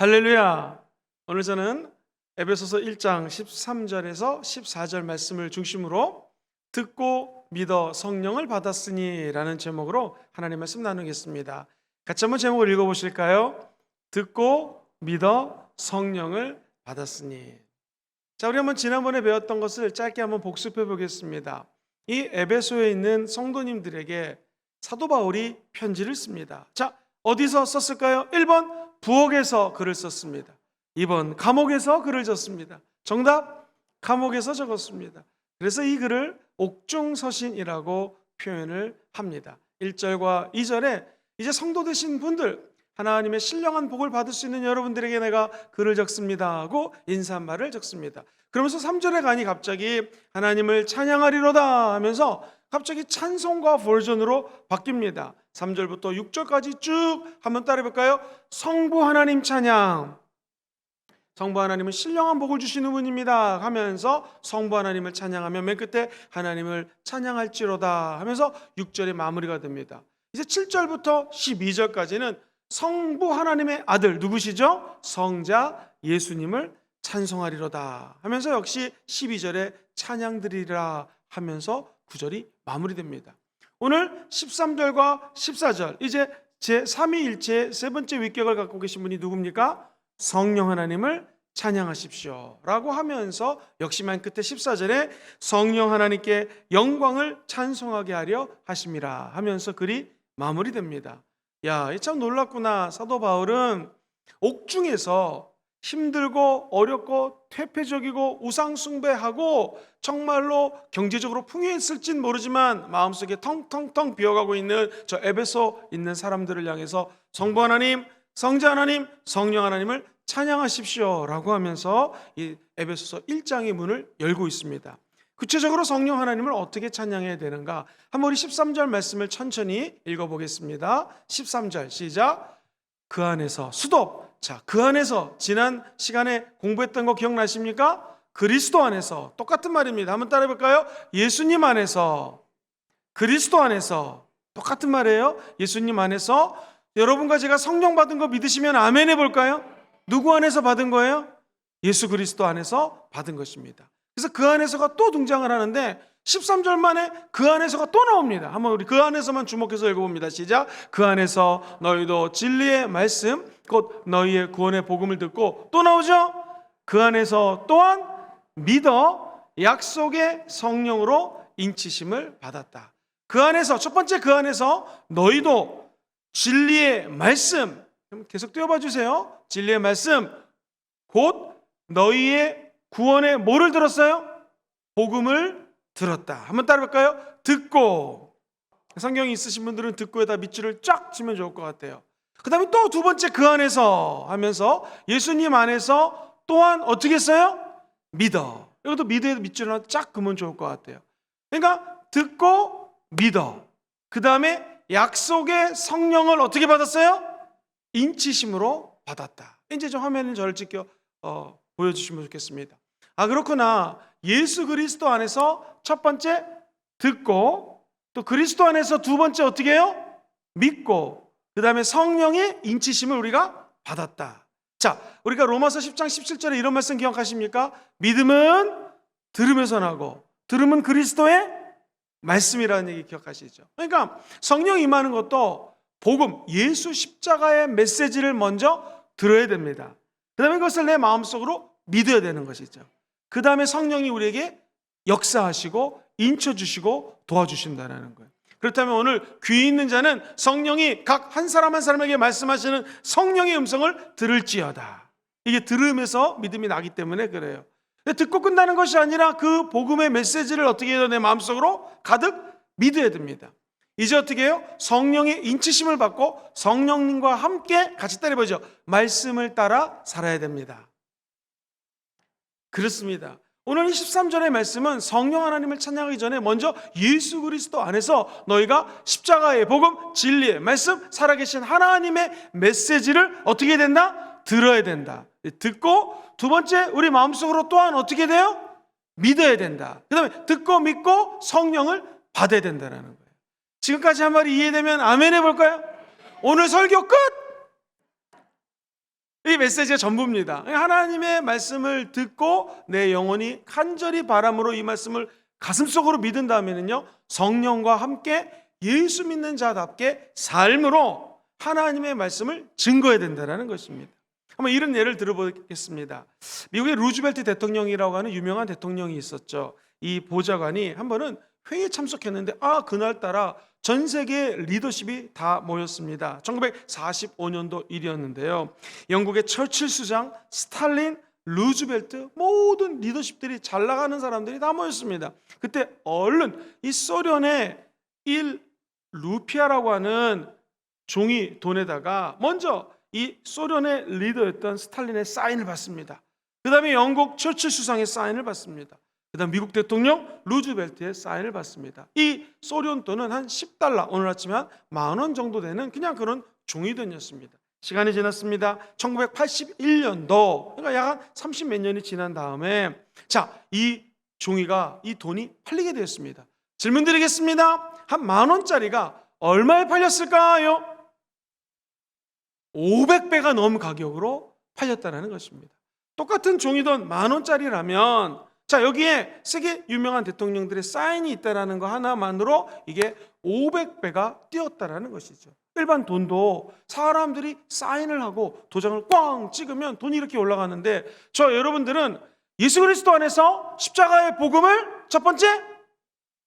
할렐루야. 오늘 저는 에베소서 1장 13절에서 14절 말씀을 중심으로 듣고 믿어 성령을 받았으니 라는 제목으로 하나님 말씀 나누겠습니다. 같이 한번 제목을 읽어보실까요? 듣고 믿어 성령을 받았으니. 자, 우리 한번 지난번에 배웠던 것을 짧게 한번 복습해 보겠습니다. 이 에베소에 있는 성도님들에게 사도 바울이 편지를 씁니다. 자, 어디서 썼을까요? 1번 부엌에서 글을 썼습니다. 2번 감옥에서 글을 적습니다. 정답, 감옥에서 적었습니다. 그래서 이 글을 옥중서신이라고 표현을 합니다. 1절과 2절에 이제 성도 되신 분들, 하나님의 신령한 복을 받을 수 있는 여러분들에게 내가 글을 적습니다 하고 인사말을 적습니다. 그러면서 3절에 가니 갑자기 하나님을 찬양하리로다 하면서 갑자기 찬송가 버전으로 바뀝니다. 3절부터 6절까지 쭉 한번 따라해 볼까요? 성부 하나님 찬양. 성부 하나님은 신령한 복을 주시는 분입니다 하면서 성부 하나님을 찬양하며 맨 끝에 하나님을 찬양할지로다 하면서 6절이 마무리가 됩니다. 이제 7절부터 12절까지는 성부 하나님의 아들 누구시죠? 성자 예수님을 찬송하리로다 하면서 역시 12절에 찬양드리라 하면서 9절이 마무리됩니다. 오늘 13절과 14절 이제 제3위일체의 세 번째 위격을 갖고 계신 분이 누굽니까? 성령 하나님을 찬양하십시오 라고 하면서 역시 맨 끝에 14절에 성령 하나님께 영광을 찬송하게 하려 하심이라 하면서 글이 마무리됩니다. 야, 참 놀랍구나. 사도 바울은 옥중에서 힘들고 어렵고 퇴폐적이고 우상숭배하고 정말로 경제적으로 풍요했을진 모르지만 마음속에 텅텅텅 비어가고 있는 저 에베소 있는 사람들을 향해서 성부 하나님, 성자 하나님, 성령 하나님을 찬양하십시오 라고 하면서 이 에베소서 1장의 문을 열고 있습니다. 구체적으로 성령 하나님을 어떻게 찬양해야 되는가? 한번 우리 13절 말씀을 천천히 읽어보겠습니다. 13절 시작. 그 안에서 수도. 자, 그 안에서 지난 시간에 공부했던 거 기억나십니까? 그리스도 안에서. 똑같은 말입니다. 한번 따라해 볼까요? 예수님 안에서, 그리스도 안에서. 똑같은 말이에요. 예수님 안에서. 여러분과 제가 성령 받은 거 믿으시면 아멘 해볼까요? 누구 안에서 받은 거예요? 예수 그리스도 안에서 받은 것입니다. 그래서 그 안에서가 또 등장을 하는데 13절 만에 그 안에서가 또 나옵니다. 한번 우리 그 안에서만 주목해서 읽어봅니다. 시작. 그 안에서 너희도 진리의 말씀 곧 너희의 구원의 복음을 듣고 또 나오죠. 그 안에서 또한 믿어 약속의 성령으로 인치심을 받았다. 그 안에서 첫 번째 그 안에서 너희도 진리의 말씀 계속 띄워봐 주세요. 진리의 말씀 곧 너희의 구원의 뭐를 들었어요? 복음을 들었다. 한번 따라볼까요? 듣고. 성경이 있으신 분들은 듣고에다 밑줄을 쫙 치면 좋을 것 같아요. 그 다음에 또 두 번째 그 안에서 하면서 예수님 안에서 또한 어떻게 했어요? 믿어. 이것도 믿어에 밑줄을 하나 쫙 그으면 좋을 것 같아요. 그러니까 듣고 믿어. 그 다음에 약속의 성령을 어떻게 받았어요? 인치심으로 받았다. 이제 좀 화면을 저를 찍혀 보여주시면 좋겠습니다. 아, 그렇구나. 예수 그리스도 안에서 첫 번째 듣고 또 그리스도 안에서 두 번째 어떻게 해요? 믿고 그 다음에 성령의 인치심을 우리가 받았다. 자, 우리가 로마서 10장 17절에 이런 말씀 기억하십니까? 믿음은 들으면서 나고 들으면 그리스도의 말씀이라는 얘기 기억하시죠? 그러니까 성령 임하는 것도 복음, 예수 십자가의 메시지를 먼저 들어야 됩니다. 그 다음에 그것을 내 마음속으로 믿어야 되는 것이죠. 그 다음에 성령이 우리에게 역사하시고 인쳐주시고 도와주신다는 거예요. 그렇다면 오늘 귀 있는 자는 성령이 각 한 사람 한 사람에게 말씀하시는 성령의 음성을 들을지어다. 이게 들으면서 믿음이 나기 때문에 그래요. 듣고 끝나는 것이 아니라 그 복음의 메시지를 어떻게 해야 내 마음속으로 가득 믿어야 됩니다. 이제 어떻게 해요? 성령의 인치심을 받고 성령님과 함께 같이 따라해보죠. 말씀을 따라 살아야 됩니다. 그렇습니다. 오늘 23절의 말씀은 성령 하나님을 찬양하기 전에 먼저 예수 그리스도 안에서 너희가 십자가의 복음, 진리의 말씀, 살아계신 하나님의 메시지를 어떻게 해야 된다? 들어야 된다. 듣고 두 번째 우리 마음속으로 또한 어떻게 돼요? 믿어야 된다. 그 다음에 듣고 믿고 성령을 받아야 된다는 거예요. 지금까지 한 말이 이해되면 아멘 해볼까요? 오늘 설교 끝! 이 메시지가 전부입니다. 하나님의 말씀을 듣고 내 영혼이 간절히 바람으로 이 말씀을 가슴속으로 믿은다면요, 성령과 함께 예수 믿는 자답게 삶으로 하나님의 말씀을 증거해야 된다는 것입니다. 한번 이런 예를 들어보겠습니다. 미국의 루즈벨트 대통령이라고 하는 유명한 대통령이 있었죠. 이 보좌관이 한 번은 회의에 참석했는데 그날따라 전 세계 리더십이 다 모였습니다. 1945년도 일이었는데요. 영국의 처칠 수장, 스탈린, 루즈벨트 모든 리더십들이 잘 나가는 사람들이 다 모였습니다. 그때 얼른 이 소련의 1루피아라고 하는 종이 돈에다가 먼저 이 소련의 리더였던 스탈린의 사인을 받습니다. 그 다음에 영국 처칠 수상의 사인을 받습니다. 그 다음 미국 대통령 루즈벨트의 사인을 받습니다. 이 소련 돈은 한 $10, 오늘 아침에 한 $10,000 정도 되는 그냥 그런 종이돈이었습니다. 시간이 지났습니다. 1981년도, 그러니까 약 한 30몇 년이 지난 다음에 이 종이가, 이 돈이 팔리게 되었습니다. 질문 드리겠습니다. 한 $10,000짜리가 얼마에 팔렸을까요? 500배가 넘은 가격으로 팔렸다는 것입니다. 똑같은 종이돈 $10,000짜리라면 여기에 세계 유명한 대통령들의 사인이 있다는 거 하나만으로 이게 500배가 뛰었다는 것이죠. 일반 돈도 사람들이 사인을 하고 도장을 꽝 찍으면 돈이 이렇게 올라가는데 여러분들은 예수 그리스도 안에서 십자가의 복음을 첫 번째,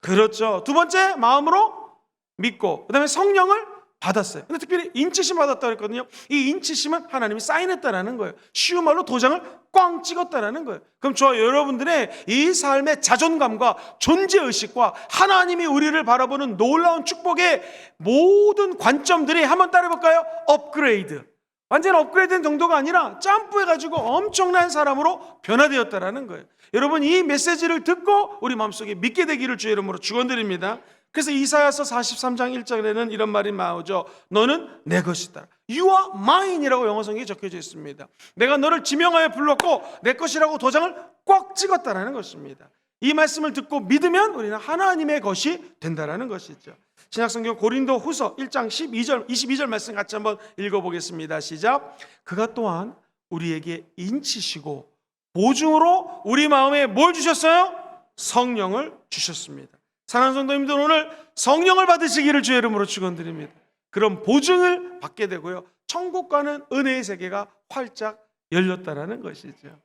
그렇죠, 두 번째 마음으로 믿고 그 다음에 성령을 받았어요. 근데 특별히 인치심 받았다고 했거든요. 이 인치심은 하나님이 사인했다는 거예요. 쉬운 말로 도장을 꽝 찍었다는 거예요. 그럼 여러분들의 이 삶의 자존감과 존재의식과 하나님이 우리를 바라보는 놀라운 축복의 모든 관점들이 한번 따라해볼까요? 업그레이드. 완전 업그레이드된 정도가 아니라 점프해가지고 엄청난 사람으로 변화되었다는 거예요. 여러분, 이 메시지를 듣고 우리 마음속에 믿게 되기를 주의 이름으로 축원드립니다. 그래서 이사야서 43장 1절에는 이런 말이 나오죠. 너는 내 것이다. You are mine이라고 영어 성경에 적혀져 있습니다. 내가 너를 지명하여 불렀고 내 것이라고 도장을 꽉 찍었다는 것입니다. 이 말씀을 듣고 믿으면 우리는 하나님의 것이 된다는 것이죠. 신약성경 고린도 후서 1장 12절 22절 말씀 같이 한번 읽어보겠습니다. 시작. 그가 또한 우리에게 인치시고 보증으로 우리 마음에 뭘 주셨어요? 성령을 주셨습니다. 사랑하는 성도님들, 오늘 성령을 받으시기를 주의 이름으로 축원드립니다. 그런 보증을 받게 되고요, 천국과는 은혜의 세계가 활짝 열렸다라는 것이죠.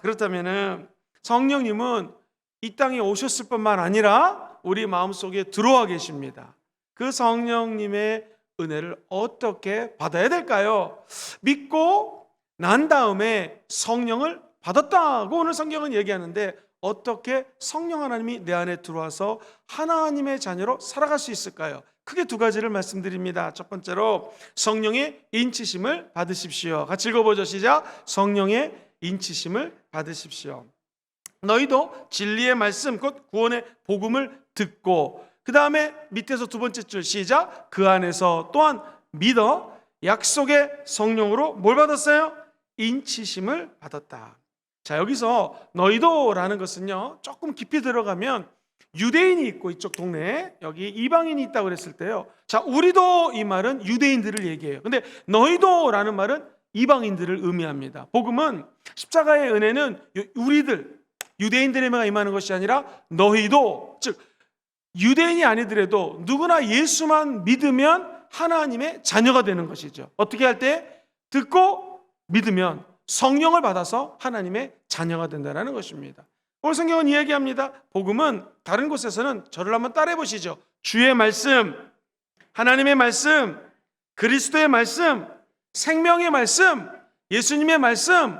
그렇다면은 성령님은 이 땅에 오셨을 뿐만 아니라 우리 마음속에 들어와 계십니다. 그 성령님의 은혜를 어떻게 받아야 될까요? 믿고 난 다음에 성령을 받았다고 오늘 성경은 얘기하는데, 어떻게 성령 하나님이 내 안에 들어와서 하나님의 자녀로 살아갈 수 있을까요? 크게 두 가지를 말씀드립니다. 첫 번째로 성령의 인치심을 받으십시오. 같이 읽어보죠. 시작. 성령의 인치심을 받으십시오. 너희도 진리의 말씀 곧 구원의 복음을 듣고, 그 다음에 밑에서 두 번째 줄 시작. 그 안에서 또한 믿어 약속의 성령으로 뭘 받았어요? 인치심을 받았다. 여기서 너희도라는 것은요, 조금 깊이 들어가면 유대인이 있고 이쪽 동네에 여기 이방인이 있다고 그랬을 때요, 우리도 이 말은 유대인들을 얘기해요. 근데 너희도라는 말은 이방인들을 의미합니다. 복음은 십자가의 은혜는 우리들 유대인들에만 임하는 것이 아니라 너희도, 즉 유대인이 아니더라도 누구나 예수만 믿으면 하나님의 자녀가 되는 것이죠. 어떻게 할 때? 듣고 믿으면 성령을 받아서 하나님의 자녀가 된다는 것입니다. 오늘 성경은 이야기합니다. 복음은 다른 곳에서는 저를 한번 따라해 보시죠. 주의 말씀, 하나님의 말씀, 그리스도의 말씀, 생명의 말씀, 예수님의 말씀,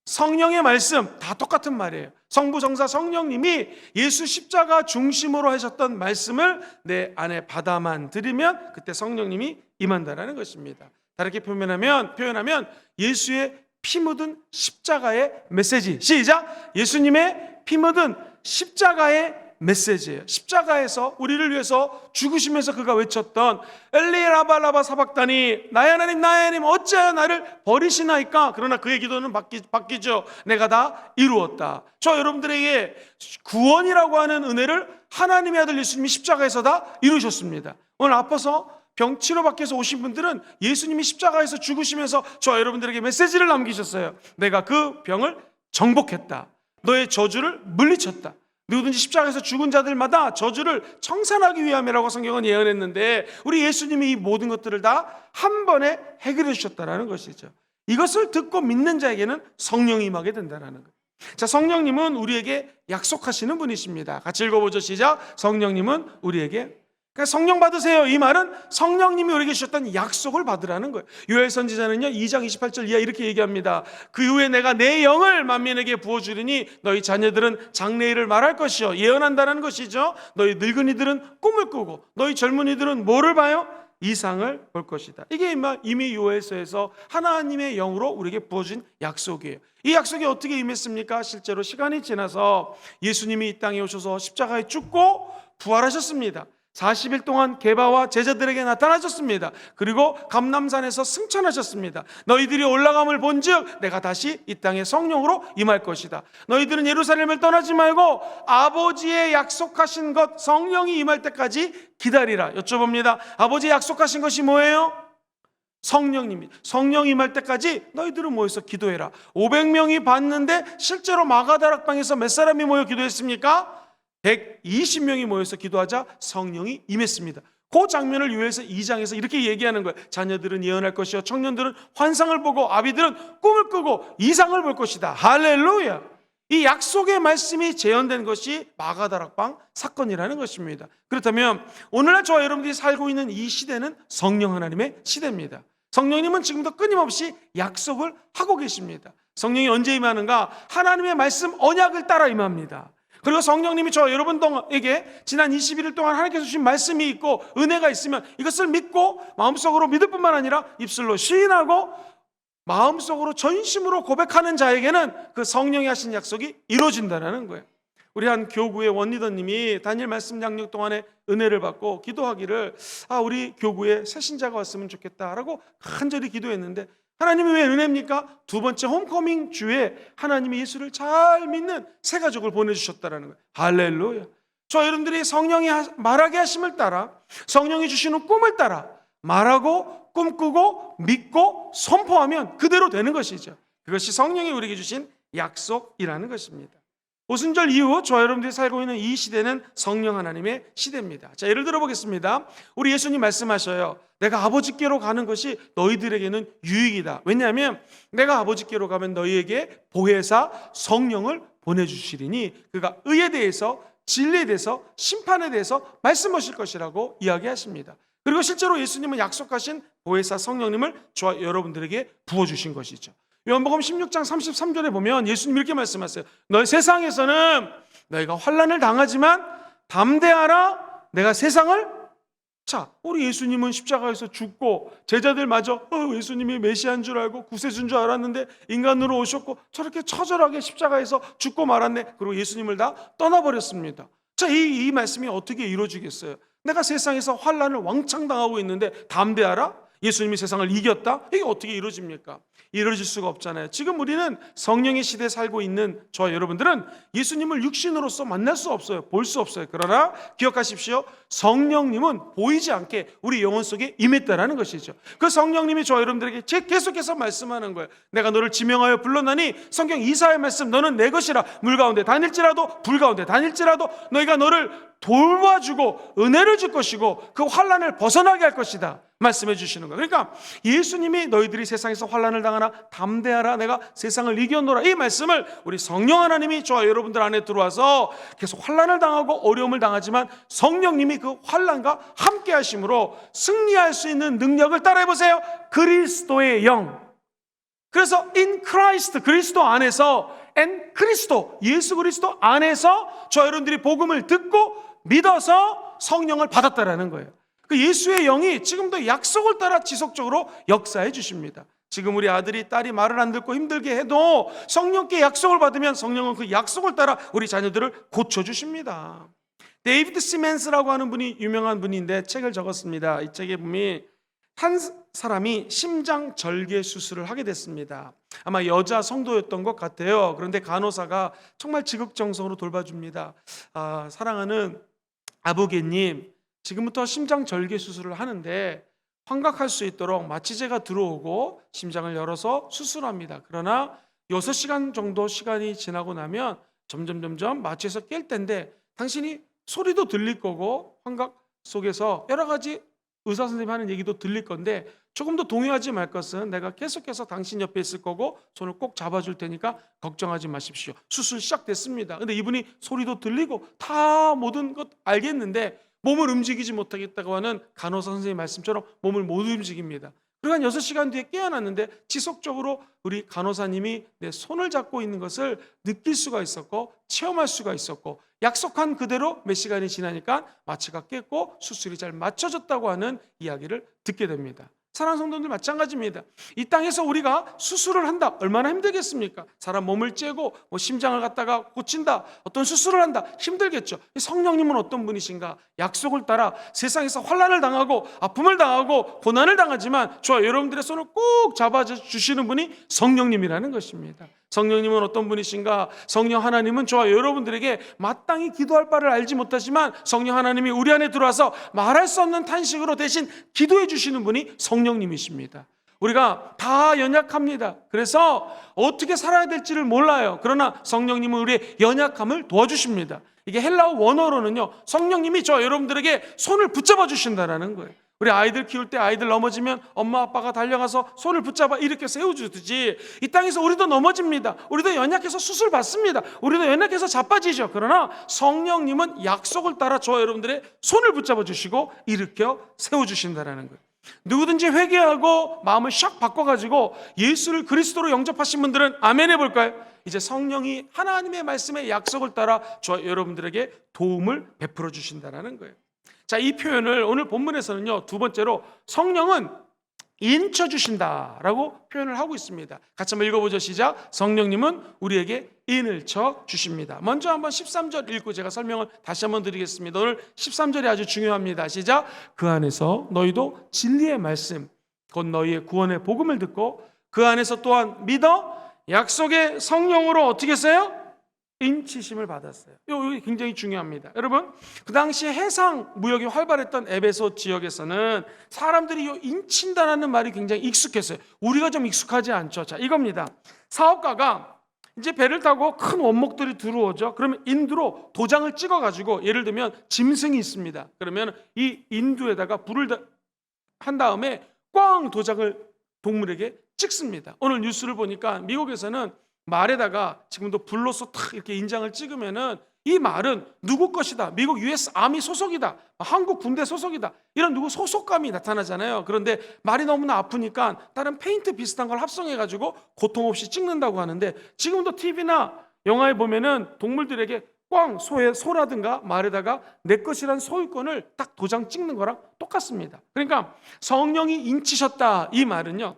성령의 말씀, 다 똑같은 말이에요. 성부, 성사, 성령님이 예수 십자가 중심으로 하셨던 말씀을 내 안에 받아만 들으면 그때 성령님이 임한다는 것입니다. 다르게 표현하면 예수의 피 묻은 십자가의 메시지. 시작. 예수님의 피 묻은 십자가의 메시지예요. 십자가에서 우리를 위해서 죽으시면서 그가 외쳤던 엘리 라바라바 사박다니, 나의 하나님 어찌하여 나를 버리시나이까. 그러나 그의 기도는 바뀌죠. 내가 다 이루었다. 여러분들에게 구원이라고 하는 은혜를 하나님의 아들 예수님이 십자가에서 다 이루셨습니다. 오늘 아파서 병 치료받기 위해서 오신 분들은 예수님이 십자가에서 죽으시면서 저 여러분들에게 메시지를 남기셨어요. 내가 그 병을 정복했다. 너의 저주를 물리쳤다. 누구든지 십자가에서 죽은 자들마다 저주를 청산하기 위함이라고 성경은 예언했는데, 우리 예수님이 이 모든 것들을 다 한 번에 해결해 주셨다는 것이죠. 이것을 듣고 믿는 자에게는 성령이 임하게 된다는 거예요. 자, 성령님은 우리에게 약속하시는 분이십니다. 같이 읽어보죠. 시작. 성령님은 우리에게, 그러니까 성령 받으세요. 이 말은 성령님이 우리에게 주셨던 약속을 받으라는 거예요. 요엘 선지자는요 2장 28절 이하 이렇게 얘기합니다. 그 이후에 내가 내 영을 만민에게 부어주리니 너희 자녀들은 장래일을 말할 것이요, 예언한다는 것이죠. 너희 늙은이들은 꿈을 꾸고 너희 젊은이들은 뭐를 봐요? 이상을 볼 것이다. 이게 이미 요엘서에서 하나님의 영으로 우리에게 부어준 약속이에요. 이 약속이 어떻게 임했습니까? 실제로 시간이 지나서 예수님이 이 땅에 오셔서 십자가에 죽고 부활하셨습니다. 40일 동안 게바와 제자들에게 나타나셨습니다. 그리고 감람산에서 승천하셨습니다. 너희들이 올라감을 본즉 내가 다시 이 땅에 성령으로 임할 것이다. 너희들은 예루살렘을 떠나지 말고 아버지의 약속하신 것 성령이 임할 때까지 기다리라. 여쭤봅니다. 아버지의 약속하신 것이 뭐예요? 성령님이, 성령 임할 때까지 너희들은 모여서 기도해라. 500명이 봤는데 실제로 마가다락방에서 몇 사람이 모여 기도했습니까? 120명이 모여서 기도하자 성령이 임했습니다. 그 장면을 요엘서 2장에서 이렇게 얘기하는 거예요. 자녀들은 예언할 것이요, 청년들은 환상을 보고 아비들은 꿈을 꾸고 이상을 볼 것이다. 할렐루야. 이 약속의 말씀이 재현된 것이 마가다락방 사건이라는 것입니다. 그렇다면 오늘날 저와 여러분들이 살고 있는 이 시대는 성령 하나님의 시대입니다. 성령님은 지금도 끊임없이 약속을 하고 계십니다. 성령이 언제 임하는가? 하나님의 말씀 언약을 따라 임합니다. 그리고 성령님이 저 여러분에게 지난 21일 동안 하나님께서 주신 말씀이 있고 은혜가 있으면 이것을 믿고 마음속으로 믿을 뿐만 아니라 입술로 시인하고 마음속으로 전심으로 고백하는 자에게는 그 성령이 하신 약속이 이루어진다는 거예요. 우리 한 교구의 원리더님이 단일 말씀 양육 동안에 은혜를 받고 기도하기를, 우리 교구에 새 신자가 왔으면 좋겠다라고 간절히 기도했는데, 하나님이 왜 은혜입니까? 두 번째 홈커밍 주에 하나님이 예수를 잘 믿는 새 가족을 보내주셨다는 거예요. 할렐루야. 저 여러분들이 성령이 말하게 하심을 따라, 성령이 주시는 꿈을 따라 말하고 꿈꾸고 믿고 선포하면 그대로 되는 것이죠. 그것이 성령이 우리에게 주신 약속이라는 것입니다. 오순절 이후 저와 여러분들이 살고 있는 이 시대는 성령 하나님의 시대입니다. 자, 예를 들어 보겠습니다. 우리 예수님 말씀하셔요. 내가 아버지께로 가는 것이 너희들에게는 유익이다. 왜냐하면 내가 아버지께로 가면 너희에게 보혜사 성령을 보내주시리니 그가 의에 대해서, 진리에 대해서, 심판에 대해서 말씀하실 것이라고 이야기하십니다. 그리고 실제로 예수님은 약속하신 보혜사 성령님을 저와 여러분들에게 부어주신 것이죠. 요한복음 16장 33절에 보면 예수님이 이렇게 말씀하세요. 너희 세상에서는 너희가 환난을 당하지만 담대하라, 내가 세상을. 자, 우리 예수님은 십자가에서 죽고 제자들마저 예수님이 메시아인 줄 알고 구세주인 줄 알았는데 인간으로 오셨고 저렇게 처절하게 십자가에서 죽고 말았네. 그리고 예수님을 다 떠나버렸습니다. 자, 이 말씀이 어떻게 이루어지겠어요? 내가 세상에서 환난을 왕창 당하고 있는데 담대하라? 예수님이 세상을 이겼다? 이게 어떻게 이루어집니까? 이루어질 수가 없잖아요. 지금 우리는 성령의 시대에 살고 있는 저와 여러분들은 예수님을 육신으로서 만날 수 없어요. 볼 수 없어요. 그러나 기억하십시오. 성령님은 보이지 않게 우리 영혼 속에 임했다라는 것이죠. 그 성령님이 저와 여러분들에게 계속해서 말씀하는 거예요. 내가 너를 지명하여 불렀나니, 성경 이사야의 말씀, 너는 내 것이라. 물 가운데 다닐지라도 불 가운데 다닐지라도 너희가 너를 돌봐주고 은혜를 줄 것이고 그 환난을 벗어나게 할 것이다 말씀해 주시는 거예요. 그러니까 예수님이 너희들이 세상에서 환난을 당하나 담대하라, 내가 세상을 이겨노라, 이 말씀을 우리 성령 하나님이 저와 여러분들 안에 들어와서 계속 환난을 당하고 어려움을 당하지만 성령님이 그 환난과 함께 하심으로 승리할 수 있는 능력을 따라해 보세요. 그리스도의 영. 그래서 in Christ, 그리스도 안에서, and 그리스도, 예수 그리스도 안에서 저 여러분들이 복음을 듣고 믿어서 성령을 받았다라는 거예요. 그 예수의 영이 지금도 약속을 따라 지속적으로 역사해 주십니다. 지금 우리 아들이 딸이 말을 안 듣고 힘들게 해도 성령께 약속을 받으면 성령은 그 약속을 따라 우리 자녀들을 고쳐주십니다. 데이비드 시멘스라고 하는 분이 유명한 분인데 책을 적었습니다. 이 책에 보면 한 사람이 심장 절개 수술을 하게 됐습니다. 아마 여자 성도였던 것 같아요. 그런데 간호사가 정말 지극정성으로 돌봐줍니다. 사랑하는 아부개님, 지금부터 심장 절개 수술을 하는데 환각할 수 있도록 마취제가 들어오고 심장을 열어서 수술합니다. 그러나 6시간 정도 시간이 지나고 나면 점점 마취에서 깰 텐데 당신이 소리도 들릴 거고 환각 속에서 여러 가지 의사 선생님이 하는 얘기도 들릴 건데 조금 더 동요하지 말 것은 내가 계속해서 당신 옆에 있을 거고 손을 꼭 잡아줄 테니까 걱정하지 마십시오. 수술 시작됐습니다. 근데 이분이 소리도 들리고 다 모든 것 알겠는데 몸을 움직이지 못하겠다고 하는 간호사 선생님 말씀처럼 몸을 못 움직입니다. 그리고 한 6시간 뒤에 깨어났는데 지속적으로 우리 간호사님이 내 손을 잡고 있는 것을 느낄 수가 있었고 체험할 수가 있었고 약속한 그대로 몇 시간이 지나니까 마취가 깼고 수술이 잘 맞춰졌다고 하는 이야기를 듣게 됩니다. 사랑하는 성도들 마찬가지입니다. 이 땅에서 우리가 수술을 한다. 얼마나 힘들겠습니까? 사람 몸을 째고 심장을 갖다가 고친다. 어떤 수술을 한다. 힘들겠죠. 성령님은 어떤 분이신가? 약속을 따라 세상에서 환난을 당하고 아픔을 당하고 고난을 당하지만 저와 여러분들의 손을 꼭 잡아주시는 분이 성령님이라는 것입니다. 성령님은 어떤 분이신가? 성령 하나님은 저와 여러분들에게 마땅히 기도할 바를 알지 못하지만 성령 하나님이 우리 안에 들어와서 말할 수 없는 탄식으로 대신 기도해 주시는 분이 성령님이십니다. 우리가 다 연약합니다. 그래서 어떻게 살아야 될지를 몰라요. 그러나 성령님은 우리의 연약함을 도와주십니다. 이게 헬라어 원어로는요, 성령님이 저와 여러분들에게 손을 붙잡아 주신다는 거예요. 우리 아이들 키울 때 아이들 넘어지면 엄마 아빠가 달려가서 손을 붙잡아 이렇게 세워주듯이 이 땅에서 우리도 넘어집니다. 우리도 연약해서 수술 받습니다. 우리도 연약해서 자빠지죠. 그러나 성령님은 약속을 따라 저와 여러분들의 손을 붙잡아 주시고 일으켜 세워주신다는 거예요. 누구든지 회개하고 마음을 샥 바꿔가지고 예수를 그리스도로 영접하신 분들은 아멘 해볼까요? 이제 성령이 하나님의 말씀의 약속을 따라 저와 여러분들에게 도움을 베풀어 주신다는 거예요. 자, 이 표현을 오늘 본문에서는요, 두 번째로 성령은 인쳐 주신다라고 표현을 하고 있습니다. 같이 한번 읽어보죠. 시작. 성령님은 우리에게 인을 쳐 주십니다. 먼저 한번 13절 읽고 제가 설명을 다시 한번 드리겠습니다. 오늘 13절이 아주 중요합니다. 시작. 그 안에서 너희도 진리의 말씀 곧 너희의 구원의 복음을 듣고 그 안에서 또한 믿어 약속의 성령으로 어떻게 했어요? 인치심을 받았어요. 이게 굉장히 중요합니다. 여러분, 그 당시 해상 무역이 활발했던 에베소 지역에서는 사람들이 이 인친다라는 말이 굉장히 익숙했어요. 우리가 좀 익숙하지 않죠. 자, 이겁니다. 사업가가 이제 배를 타고 큰 원목들이 들어오죠. 그러면 인두로 도장을 찍어가지고 예를 들면 짐승이 있습니다. 그러면 이 인두에다가 불을 한 다음에 꽝 도장을 동물에게 찍습니다. 오늘 뉴스를 보니까 미국에서는 말에다가 지금도 불로서 탁 이렇게 인장을 찍으면은 이 말은 누구 것이다. 미국 US 아미 소속이다. 한국 군대 소속이다. 이런 누구 소속감이 나타나잖아요. 그런데 말이 너무나 아프니까 다른 페인트 비슷한 걸 합성해가지고 고통 없이 찍는다고 하는데 지금도 TV나 영화에 보면은 동물들에게 꽝 소라든가 말에다가 내 것이란 소유권을 딱 도장 찍는 거랑 똑같습니다. 그러니까 성령이 인치셨다 이 말은요,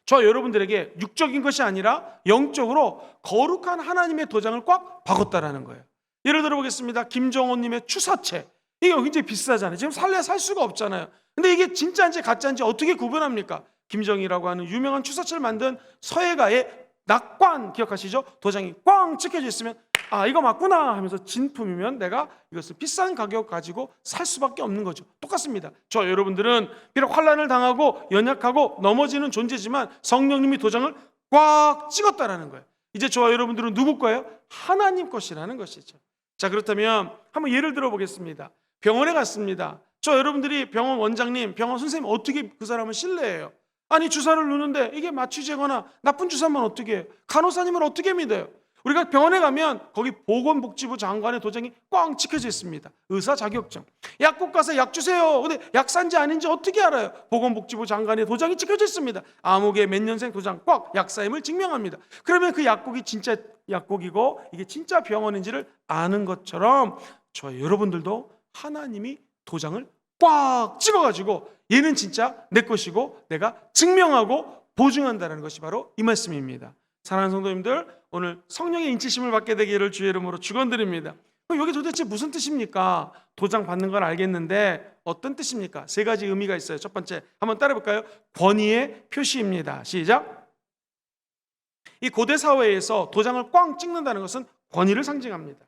저 여러분들에게 육적인 것이 아니라 영적으로 거룩한 하나님의 도장을 꽉 박았다라는 거예요. 예를 들어 보겠습니다. 김정호님의 추사체, 이게 굉장히 비싸잖아요. 지금 살 수가 없잖아요. 근데 이게 진짜인지 가짜인지 어떻게 구분합니까? 김정희라고 하는 유명한 추사체를 만든 서예가의 낙관 기억하시죠? 도장이 꽝 찍혀져 있으면 아, 이거 맞구나 하면서 진품이면 내가 이것을 비싼 가격 가지고 살 수밖에 없는 거죠. 똑같습니다. 저 여러분들은 비록 환난을 당하고 연약하고 넘어지는 존재지만 성령님이 도장을 꽉 찍었다라는 거예요. 이제 저와 여러분들은 누구 거예요? 하나님 것이라는 것이죠. 자, 그렇다면 한번 예를 들어 보겠습니다. 병원에 갔습니다. 저 여러분들이 병원 원장님, 병원 선생님 어떻게 그 사람을 신뢰해요? 아니, 주사를 놓는데 이게 마취제거나 나쁜 주사면 어떻게 해요? 간호사님을 어떻게 믿어요? 우리가 병원에 가면 거기 보건복지부 장관의 도장이 꽝 찍혀져 있습니다. 의사 자격증. 약국 가서 약 주세요. 근데 약사인지 아닌지 어떻게 알아요? 보건복지부 장관의 도장이 찍혀져 있습니다. 암흑의 몇 년생 도장 꽉 약사임을 증명합니다. 그러면 그 약국이 진짜 약국이고 이게 진짜 병원인지를 아는 것처럼 저 여러분들도 하나님이 도장을 꽉 찍어가지고 얘는 진짜 내 것이고 내가 증명하고 보증한다는 것이 바로 이 말씀입니다. 사랑하는 성도님들, 오늘 성령의 인치심을 받게 되기를 주의 이름으로 축원드립니다. 여기 도대체 무슨 뜻입니까? 도장 받는 건 알겠는데 어떤 뜻입니까? 세 가지 의미가 있어요. 첫 번째, 한번 따라해볼까요? 권위의 표시입니다. 시작. 이 고대 사회에서 도장을 꽝 찍는다는 것은 권위를 상징합니다.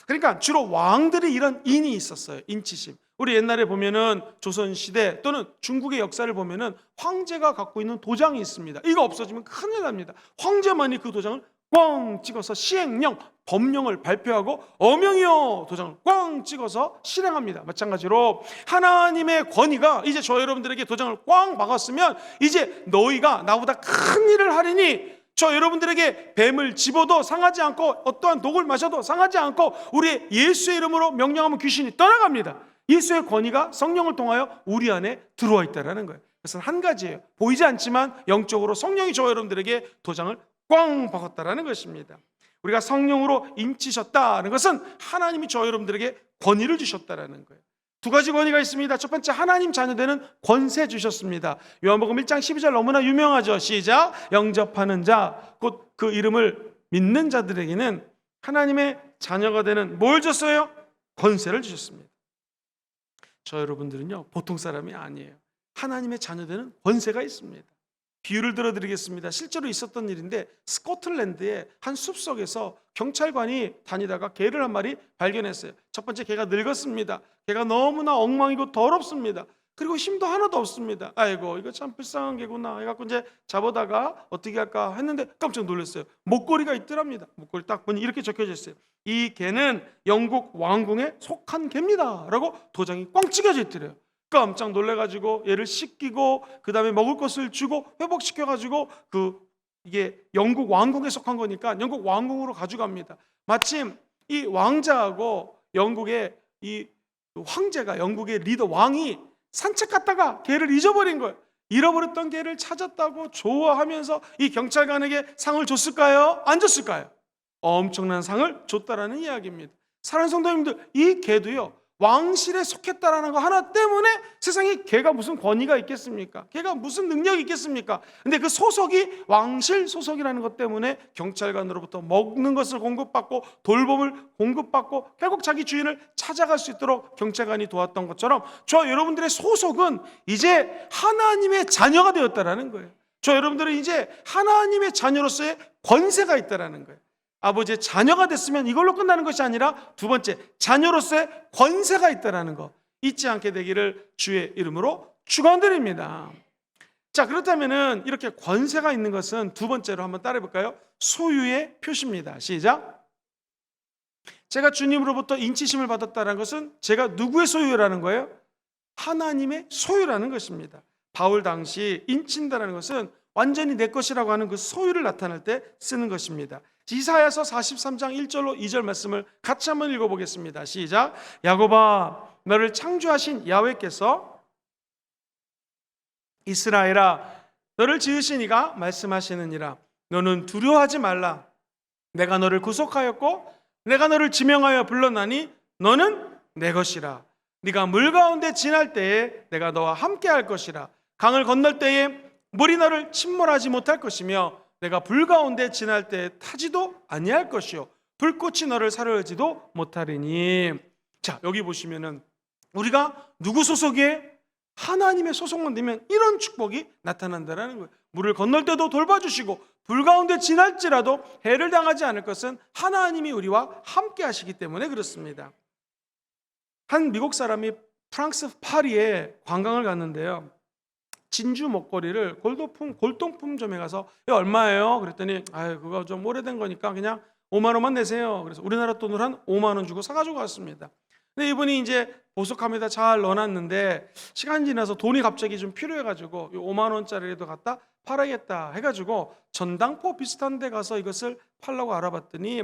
그러니까 주로 왕들이 이런 인이 있었어요. 인치심. 우리 옛날에 보면은 조선시대 또는 중국의 역사를 보면은 황제가 갖고 있는 도장이 있습니다. 이거 없어지면 큰일 납니다. 황제만이 그 도장을 꽝 찍어서 시행령, 법령을 발표하고 어명이요 도장을 꽝 찍어서 실행합니다. 마찬가지로 하나님의 권위가 이제 저 여러분들에게 도장을 꽝 박았으면 이제 너희가 나보다 큰 일을 하리니 저 여러분들에게 뱀을 집어도 상하지 않고 어떠한 독을 마셔도 상하지 않고 우리 예수의 이름으로 명령하면 귀신이 떠나갑니다. 예수의 권위가 성령을 통하여 우리 안에 들어와 있다는 거예요. 그것은 한 가지예요. 보이지 않지만 영적으로 성령이 저 여러분들에게 도장을 꽝 박았다는 것입니다. 우리가 성령으로 인치셨다는 것은 하나님이 저 여러분들에게 권위를 주셨다는 거예요. 두 가지 권위가 있습니다. 첫 번째, 하나님 자녀되는 권세 주셨습니다. 요한복음 1장 12절 너무나 유명하죠. 시작. 영접하는 자, 곧 그 이름을 믿는 자들에게는 하나님의 자녀가 되는 뭘 줬어요? 권세를 주셨습니다. 저 여러분들은요 보통 사람이 아니에요. 하나님의 자녀 되는 권세가 있습니다. 비유를 들어드리겠습니다. 실제로 있었던 일인데 스코틀랜드의 한 숲속에서 경찰관이 다니다가 개를 한 마리 발견했어요. 첫 번째, 개가 늙었습니다. 개가 너무나 엉망이고 더럽습니다. 그리고 힘도 하나도 없습니다. 아이고 이거 참 불쌍한 개구나 해갖고 이제 잡아다가 어떻게 할까 했는데 깜짝 놀랐어요. 목걸이가 있더랍니다. 목걸이 딱 보니 이렇게 적혀져 있어요. 이 개는 영국 왕궁에 속한 개입니다 라고 도장이 꽝 찍혀져 있더래요. 깜짝 놀래가지고 얘를 씻기고 그 다음에 먹을 것을 주고 회복시켜가지고 이게 영국 왕궁에 속한 거니까 영국 왕궁으로 가져갑니다. 마침 이 왕자하고 영국의 이 황제가 영국의 리더 왕이 산책 갔다가 개를 잊어버린 거예요. 잃어버렸던 개를 찾았다고 좋아하면서 이 경찰관에게 상을 줬을까요? 안 줬을까요? 엄청난 상을 줬다라는 이야기입니다. 사랑하는 성도님들, 이 개도요 왕실에 속했다라는 거 하나 때문에 세상에 개가 무슨 권위가 있겠습니까? 개가 무슨 능력이 있겠습니까? 근데 그 소속이 왕실 소속이라는 것 때문에 경찰관으로부터 먹는 것을 공급받고 돌봄을 공급받고 결국 자기 주인을 찾아갈 수 있도록 경찰관이 도왔던 것처럼 저 여러분들의 소속은 이제 하나님의 자녀가 되었다라는 거예요. 저 여러분들은 이제 하나님의 자녀로서의 권세가 있다라는 거예요. 아버지의 자녀가 됐으면 이걸로 끝나는 것이 아니라 두 번째, 자녀로서의 권세가 있다는 거 잊지 않게 되기를 주의 이름으로 축원드립니다. 자, 그렇다면은 이렇게 권세가 있는 것은 두 번째로 한번 따라해 볼까요? 소유의 표시입니다. 시작. 제가 주님으로부터 인치심을 받았다는 것은 제가 누구의 소유라는 거예요? 하나님의 소유라는 것입니다. 바울 당시 인친다라는 것은 완전히 내 것이라고 하는 그 소유를 나타낼 때 쓰는 것입니다. 이사야서 43장 1절로 2절 말씀을 같이 한번 읽어보겠습니다. 시작. 야곱아, 너를 창조하신 야훼께서 이스라엘아, 너를 지으신 이가 말씀하시느니라. 너는 두려워하지 말라. 내가 너를 구속하였고 내가 너를 지명하여 불렀나니 너는 내 것이라. 네가 물 가운데 지날 때에 내가 너와 함께 할 것이라. 강을 건널 때에 물이 너를 침몰하지 못할 것이며 내가 불 가운데 지날 때에 타지도 아니할 것이요 불꽃이 너를 사르지도 못하리니. 자, 여기 보시면은 우리가 누구 소속이에? 하나님의 소속만 되면 이런 축복이 나타난다는 거예요. 물을 건널 때도 돌봐주시고 불 가운데 지날지라도 해를 당하지 않을 것은 하나님이 우리와 함께 하시기 때문에 그렇습니다. 한 미국 사람이 프랑스 파리에 관광을 갔는데요, 진주 목걸이를 골동품점에 가서 얼마예요? 그랬더니 그거 좀 오래된 거니까 그냥 5만 원만 내세요. 그래서 우리나라 돈으로 한 5만 원 주고 사가지고 갔습니다. 근데 이분이 이제 보석함에다 잘 넣어놨는데 시간이 지나서 돈이 갑자기 좀 필요해가지고 5만 원짜리라도 갖다 팔아야겠다 해가지고 전당포 비슷한 데 가서 이것을 팔려고 알아봤더니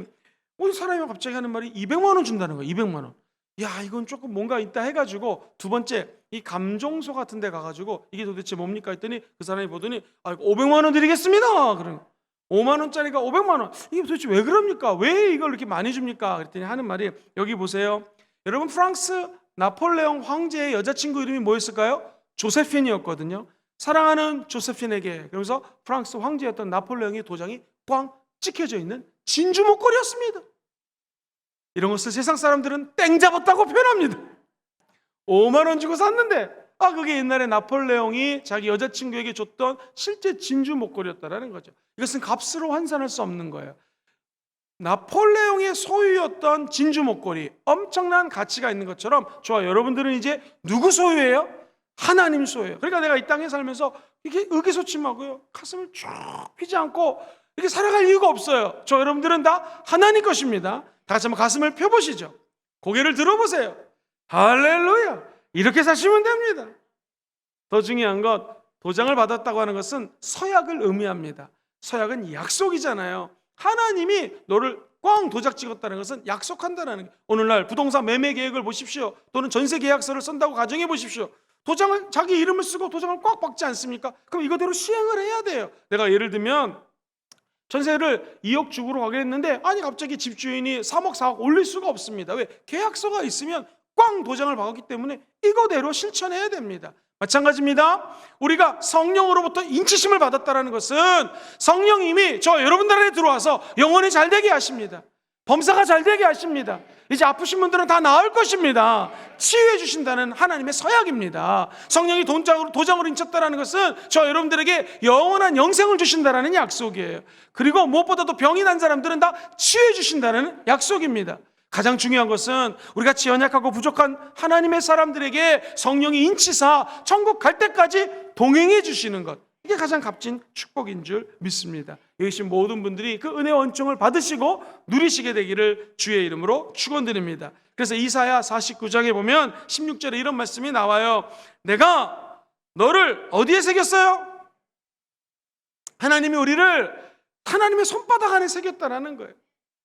사람이 갑자기 하는 말이 200만 원 준다는 거예요. 200만 원. 야, 이건 조금 뭔가 있다 해가지고 두 번째 이 감종소 같은 데 가가지고 이게 도대체 뭡니까 했더니 그 사람이 보더니 500만 원 드리겠습니다. 그러면 5만 원짜리가 500만 원, 이게 도대체 왜 그럽니까? 왜 이걸 이렇게 많이 줍니까? 그랬더니 하는 말이, 여기 보세요. 여러분, 프랑스 나폴레옹 황제의 여자친구 이름이 뭐였을까요? 조세핀이었거든요. 사랑하는 조세핀에게, 그러면서 프랑스 황제였던 나폴레옹의 도장이 꽝 찍혀져 있는 진주 목걸이였습니다. 이런 것을 세상 사람들은 땡 잡았다고 표현합니다. 5만 원 주고 샀는데 그게 옛날에 나폴레옹이 자기 여자친구에게 줬던 실제 진주 목걸이였다라는 거죠. 이것은 값으로 환산할 수 없는 거예요. 나폴레옹의 소유였던 진주 목걸이, 엄청난 가치가 있는 것처럼 저와 여러분들은 이제 누구 소유예요? 하나님 소유예요. 그러니까 내가 이 땅에 살면서 이게 의기소침하고요, 가슴을 쭉 펴지 않고 이렇게 살아갈 이유가 없어요. 저 여러분들은 다 하나님 것입니다. 다 같이 한번 가슴을 펴보시죠. 고개를 들어보세요. 할렐루야. 이렇게 사시면 됩니다. 더 중요한 것, 도장을 받았다고 하는 것은 서약을 의미합니다. 서약은 약속이잖아요. 하나님이 너를 꽝 도장 찍었다는 것은 약속한다는 거예요. 오늘날 부동산 매매 계획을 보십시오. 또는 전세 계약서를 쓴다고 가정해 보십시오. 도장을, 자기 이름을 쓰고 도장을 꽉 박지 않습니까? 그럼 이거대로 시행을 해야 돼요. 내가 예를 들면 전세를 2억 주기로 가게 했는데, 아니 갑자기 집주인이 3억 4억 올릴 수가 없습니다. 왜? 계약서가 있으면 꽝 도장을 박았기 때문에 이거대로 실천해야 됩니다. 마찬가지입니다. 우리가 성령으로부터 인치심을 받았다는 것은 성령님이 저 여러분들 안에 들어와서 영혼이 잘 되게 하십니다. 범사가 잘 되게 하십니다. 이제 아프신 분들은 다 나을 것입니다. 치유해 주신다는 하나님의 서약입니다. 성령이 도장으로 인쳤다는 것은 저 여러분들에게 영원한 영생을 주신다는 약속이에요. 그리고 무엇보다도 병이 난 사람들은 다 치유해 주신다는 약속입니다. 가장 중요한 것은 우리 같이 연약하고 부족한 하나님의 사람들에게 성령이 인치사 천국 갈 때까지 동행해 주시는 것, 이게 가장 값진 축복인 줄 믿습니다. 여기 계신 모든 분들이 그 은혜의恩총을 받으시고 누리시게 되기를 주의 이름으로 축원드립니다. 그래서 이사야 49장에 보면 16절에 이런 말씀이 나와요. 내가 너를 어디에 새겼어요? 하나님이 우리를 하나님의 손바닥 안에 새겼다라는 거예요.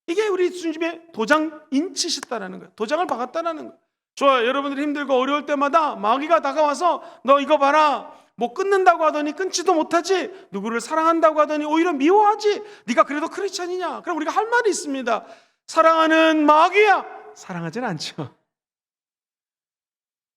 이게 우리 주님의 도장 인치셨다라는 거예요. 도장을 박았다라는 거예요. 좋아요. 여러분들이 힘들고 어려울 때마다 마귀가 다가와서 너 이거 봐라, 뭐 끊는다고 하더니 끊지도 못하지, 누구를 사랑한다고 하더니 오히려 미워하지, 네가 그래도 크리스찬이냐? 그럼 우리가 할 말이 있습니다. 사랑하는 마귀야, 사랑하진 않죠.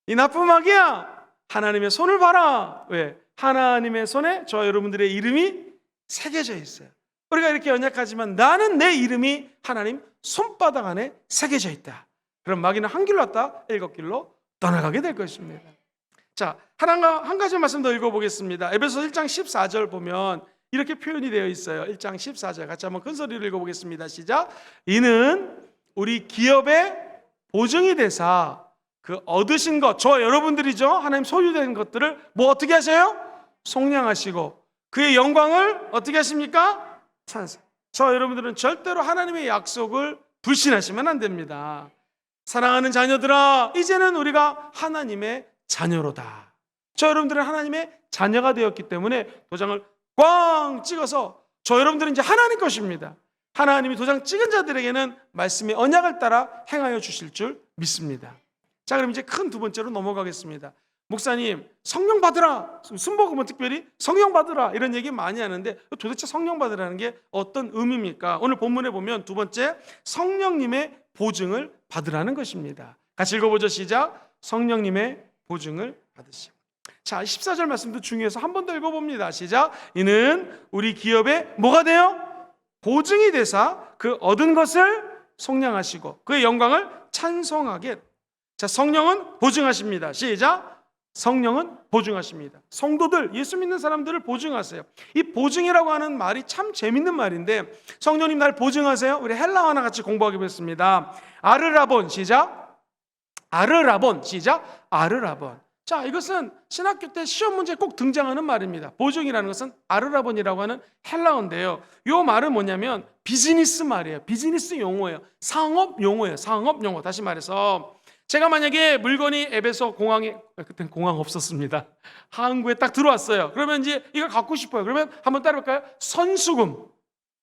이 나쁜 마귀야, 하나님의 손을 봐라. 왜? 하나님의 손에 저와 여러분들의 이름이 새겨져 있어요. 우리가 이렇게 연약하지만 나는 내 이름이 하나님 손바닥 안에 새겨져 있다. 그럼 마귀는 한 길로 왔다 일곱 길로 떠나가게 될 것입니다. 자, 한 가지 말씀 더 읽어보겠습니다. 에베소서 1장 14절 보면 이렇게 표현이 되어 있어요. 1장 14절 같이 한번 큰 소리로 읽어보겠습니다. 시작. 이는 우리 기업의 보증이 되사 그 얻으신 것, 저 여러분들이죠, 하나님 소유된 것들을 뭐 어떻게 하세요? 속량하시고 그의 영광을 어떻게 하십니까? 저 여러분들은 절대로 하나님의 약속을 불신하시면 안 됩니다. 사랑하는 자녀들아, 이제는 우리가 하나님의 자녀로다. 저 여러분들은 하나님의 자녀가 되었기 때문에 도장을 꽝 찍어서 저 여러분들은 이제 하나님 것입니다. 하나님이 도장 찍은 자들에게는 말씀의 언약을 따라 행하여 주실 줄 믿습니다. 자, 그럼 이제 큰 두 번째로 넘어가겠습니다. 목사님, 성령 받으라, 순복음은 특별히 성령 받으라 이런 얘기 많이 하는데 도대체 성령 받으라는 게 어떤 의미입니까? 오늘 본문에 보면 두 번째, 성령님의 보증을 받으라는 것입니다. 같이 읽어보죠. 시작. 성령님의 보증을 받으시고. 자, 14절 말씀도 중요해서 한 번 더 읽어봅니다. 시작. 이는 우리 기업에 뭐가 돼요? 보증이 되사 그 얻은 것을 속량하시고 그의 영광을 찬송하게. 자, 성령은 보증하십니다. 시작. 성령은 보증하십니다. 성도들, 예수 믿는 사람들을 보증하세요. 이 보증이라고 하는 말이 참 재밌는 말인데, 성령님 날 보증하세요? 우리 헬라어 하나 같이 공부하겠습니다. 아르라본. 시작. 아르라본. 시작. 아르라본. 자, 이것은 신학교 때 시험 문제에 꼭 등장하는 말입니다. 보증이라는 것은 아르라본이라고 하는 헬라어인데요, 이 말은 뭐냐면 비즈니스 말이에요. 비즈니스 용어예요. 상업 용어예요. 상업 용어. 다시 말해서 제가 만약에 물건이 에베소 공항에, 그때는 공항 없었습니다, 항구에 딱 들어왔어요. 그러면 이제 이걸 갖고 싶어요. 그러면 한번 따라볼까요? 선수금.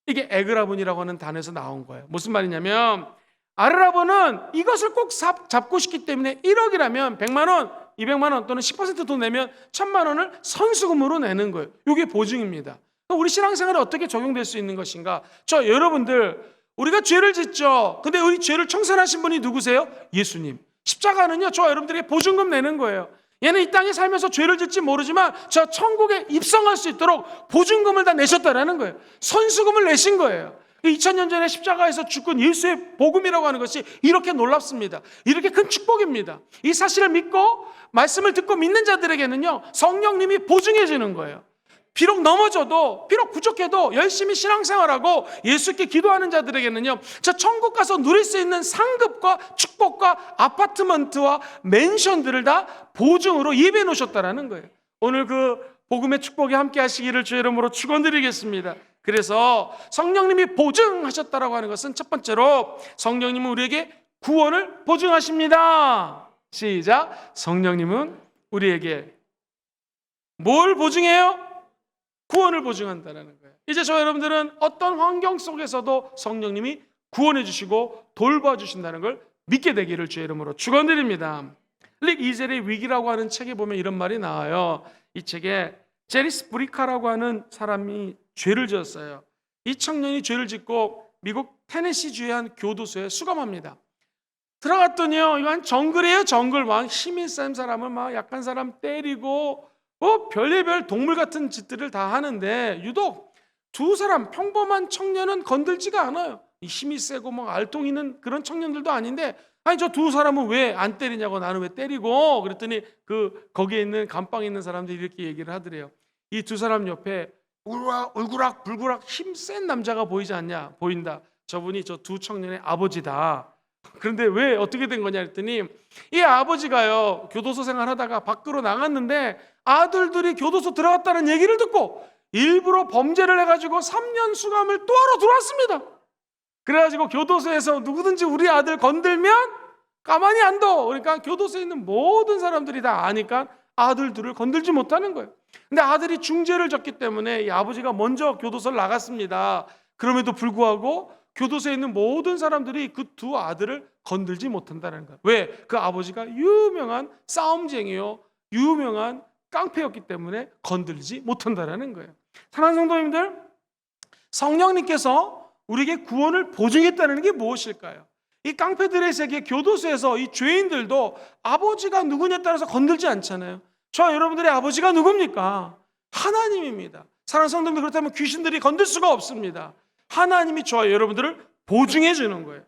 이게 에그라본이라고 하는 단어에서 나온 거예요. 무슨 말이냐면 아르라본은 이것을 꼭 잡고 싶기 때문에 1억이라면 100만 원, 200만 원 또는 10% 돈 내면 1000만 원을 선수금으로 내는 거예요. 이게 보증입니다. 우리 신앙생활에 어떻게 적용될 수 있는 것인가? 저 여러분들, 우리가 죄를 짓죠. 근데 우리 죄를 청산하신 분이 누구세요? 예수님. 십자가는요, 저 여러분들에게 보증금 내는 거예요. 얘는 이 땅에 살면서 죄를 짓지 모르지만 저 천국에 입성할 수 있도록 보증금을 다 내셨다라는 거예요. 선수금을 내신 거예요. 2000년 전에 십자가에서 죽은 예수의 복음이라고 하는 것이 이렇게 놀랍습니다. 이렇게 큰 축복입니다. 이 사실을 믿고 말씀을 듣고 믿는 자들에게는요, 성령님이 보증해 주는 거예요. 비록 넘어져도, 비록 부족해도 열심히 신앙생활하고 예수께 기도하는 자들에게는요, 저 천국 가서 누릴 수 있는 상급과 축복과 아파트먼트와 맨션들을 다 보증으로 예비해 놓으셨다라는 거예요. 오늘 그 복음의 축복이 함께 하시기를 주의 이름으로 축원드리겠습니다. 그래서 성령님이 보증하셨다라고 하는 것은 첫 번째로 성령님은 우리에게 구원을 보증하십니다. 시작. 성령님은 우리에게 뭘 보증해요? 구원을 보증한다는 거예요. 이제 저 여러분들은 어떤 환경 속에서도 성령님이 구원해 주시고 돌봐주신다는 걸 믿게 되기를 주의 이름으로 축원드립니다. 릭 이젤의 위기라고 하는 책에 보면 이런 말이 나와요. 이 책에 제리스 브리카라고 하는 사람이 죄를 지었어요. 이 청년이 죄를 짓고 미국 테네시주의 한 교도소에 수감합니다. 들어갔더니요, 이거 한 정글이에요. 정글. 막 힘이 센 사람을 막 약한 사람 때리고 별의별 동물 같은 짓들을 다 하는데 유독 두 사람 평범한 청년은 건들지가 않아요. 이 힘이 세고 막 알통 있는 그런 청년들도 아닌데, 아니 저 두 사람은 왜 안 때리냐고, 나는 왜 때리고, 그랬더니 거기에 있는 감방에 있는 사람들이 이렇게 얘기를 하더래요. 이 두 사람 옆에 울구락 불구락 힘센 남자가 보이지 않냐? 보인다. 저분이 저 두 청년의 아버지다. 그런데 왜 어떻게 된 거냐 했더니 이 아버지가요, 교도소 생활하다가 밖으로 나갔는데 아들들이 교도소 들어갔다는 얘기를 듣고 일부러 범죄를 해가지고 3년 수감을 또 하러 들어왔습니다. 그래가지고 교도소에서 누구든지 우리 아들 건들면 가만히 안 둬. 그러니까 교도소에 있는 모든 사람들이 다 아니까 아들들을 건들지 못하는 거예요. 근데 아들이 중죄를 졌기 때문에 이 아버지가 먼저 교도소를 나갔습니다. 그럼에도 불구하고 교도소에 있는 모든 사람들이 그 두 아들을 건들지 못한다는 거예요. 왜? 그 아버지가 유명한 싸움쟁이요, 유명한 깡패였기 때문에 건들지 못한다는 거예요. 사랑하는 성도님들, 성령님께서 우리에게 구원을 보증했다는 게 무엇일까요? 이 깡패들의 세계 교도소에서 이 죄인들도 아버지가 누구냐에 따라서 건들지 않잖아요. 저 여러분들의 아버지가 누굽니까? 하나님입니다. 사랑하는 성도님들, 그렇다면 귀신들이 건들 수가 없습니다. 하나님이 저와 여러분들을 보증해 주는 거예요.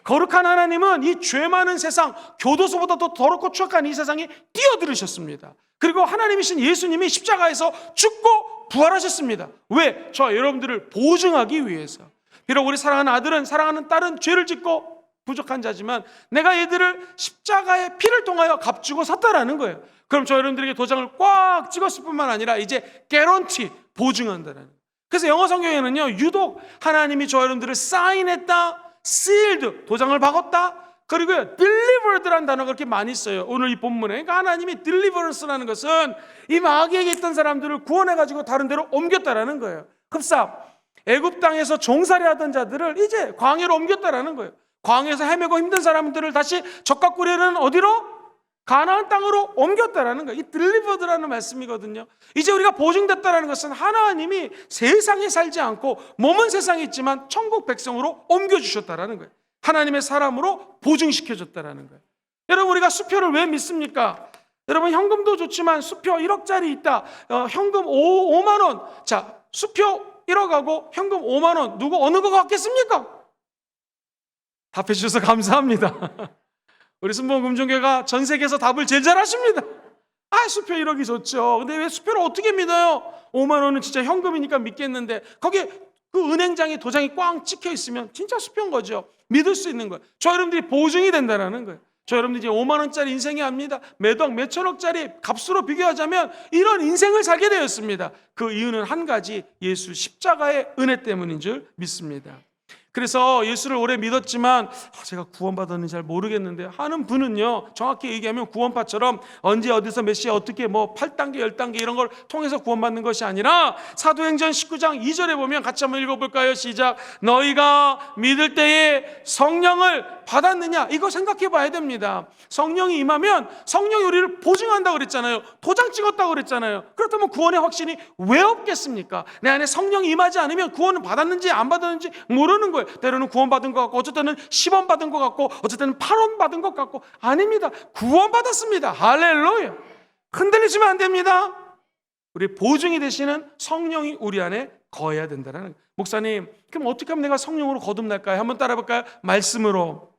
거룩한 하나님은 이 죄 많은 세상, 교도소보다 더 더럽고 추악한 이 세상에 뛰어들으셨습니다. 그리고 하나님이신 예수님이 십자가에서 죽고 부활하셨습니다. 왜? 저와 여러분들을 보증하기 위해서. 비록 우리 사랑하는 아들은, 사랑하는 딸은 죄를 짓고 부족한 자지만 내가 얘들을 십자가의 피를 통하여 값주고 샀다라는 거예요. 그럼 저 여러분들에게 도장을 꽉 찍었을 뿐만 아니라 이제 개런티, 보증한다는 거예요. 그래서 영어 성경에는요, 유독 하나님이 저 여러분들을 사인했다, sealed, 도장을 박았다, 그리고 delivered라는 단어가 그렇게 많이 써요. 오늘 이 본문에. 그러니까 하나님이 deliverance라는 것은 이 마귀에게 있던 사람들을 구원해가지고 다른 데로 옮겼다라는 거예요. 흡사, 애굽 땅에서 종살이 하던 자들을 이제 광야로 옮겼다라는 거예요. 광야에서 헤매고 힘든 사람들을 다시 적각구리는 어디로? 가나안 땅으로 옮겼다라는 거예요. 이 delivered라는 말씀이거든요. 이제 우리가 보증됐다라는 것은 하나님이 세상에 살지 않고 몸은 세상에 있지만 천국 백성으로 옮겨주셨다라는 거예요. 하나님의 사람으로 보증시켜줬다라는 거예요. 여러분, 우리가 수표를 왜 믿습니까? 여러분, 현금도 좋지만 수표 1억짜리 있다. 현금 5만 원. 자, 수표 1억하고 현금 5만 원. 누구 어느 거 같겠습니까? 답해 주셔서 감사합니다. 우리 순복음금종교가 전 세계에서 답을 제일 잘하십니다. 수표 1억이 좋죠. 근데 왜 수표를 어떻게 믿어요? 5만 원은 진짜 현금이니까 믿겠는데 거기에 그 은행장에 도장이 꽝 찍혀 있으면 진짜 수표인 거죠. 믿을 수 있는 거예요. 저 여러분들이 보증이 된다는 거예요. 저 여러분들이 이제 5만 원짜리 인생이 아닙니다. 매덕 몇천억짜리 값으로 비교하자면 이런 인생을 살게 되었습니다. 그 이유는 한 가지, 예수 십자가의 은혜 때문인 줄 믿습니다. 그래서 예수를 오래 믿었지만 제가 구원받았는지 잘 모르겠는데 하는 분은요, 정확히 얘기하면 구원파처럼 언제 어디서 몇 시에 어떻게 8단계 10단계 이런 걸 통해서 구원받는 것이 아니라 사도행전 19장 2절에 보면 같이 한번 읽어볼까요? 시작. 너희가 믿을 때에 성령을 받았느냐, 이거 생각해 봐야 됩니다. 성령이 임하면 성령이 우리를 보증한다고 그랬잖아요. 도장 찍었다고 그랬잖아요. 그렇다면 구원의 확신이 왜 없겠습니까? 내 안에 성령이 임하지 않으면 구원을 받았는지 안 받았는지 모르는 거예요. 때로는 구원받은 것 같고, 어쨌든 10원 받은 것 같고, 어쨌든 8원 받은 것 같고. 아닙니다. 구원받았습니다. 할렐루야. 흔들리시면 안 됩니다. 우리 보증이 되시는 성령이 우리 안에 거해야 된다는. 목사님, 그럼 어떻게 하면 내가 성령으로 거듭날까요? 한번 따라 해볼까요? 말씀으로,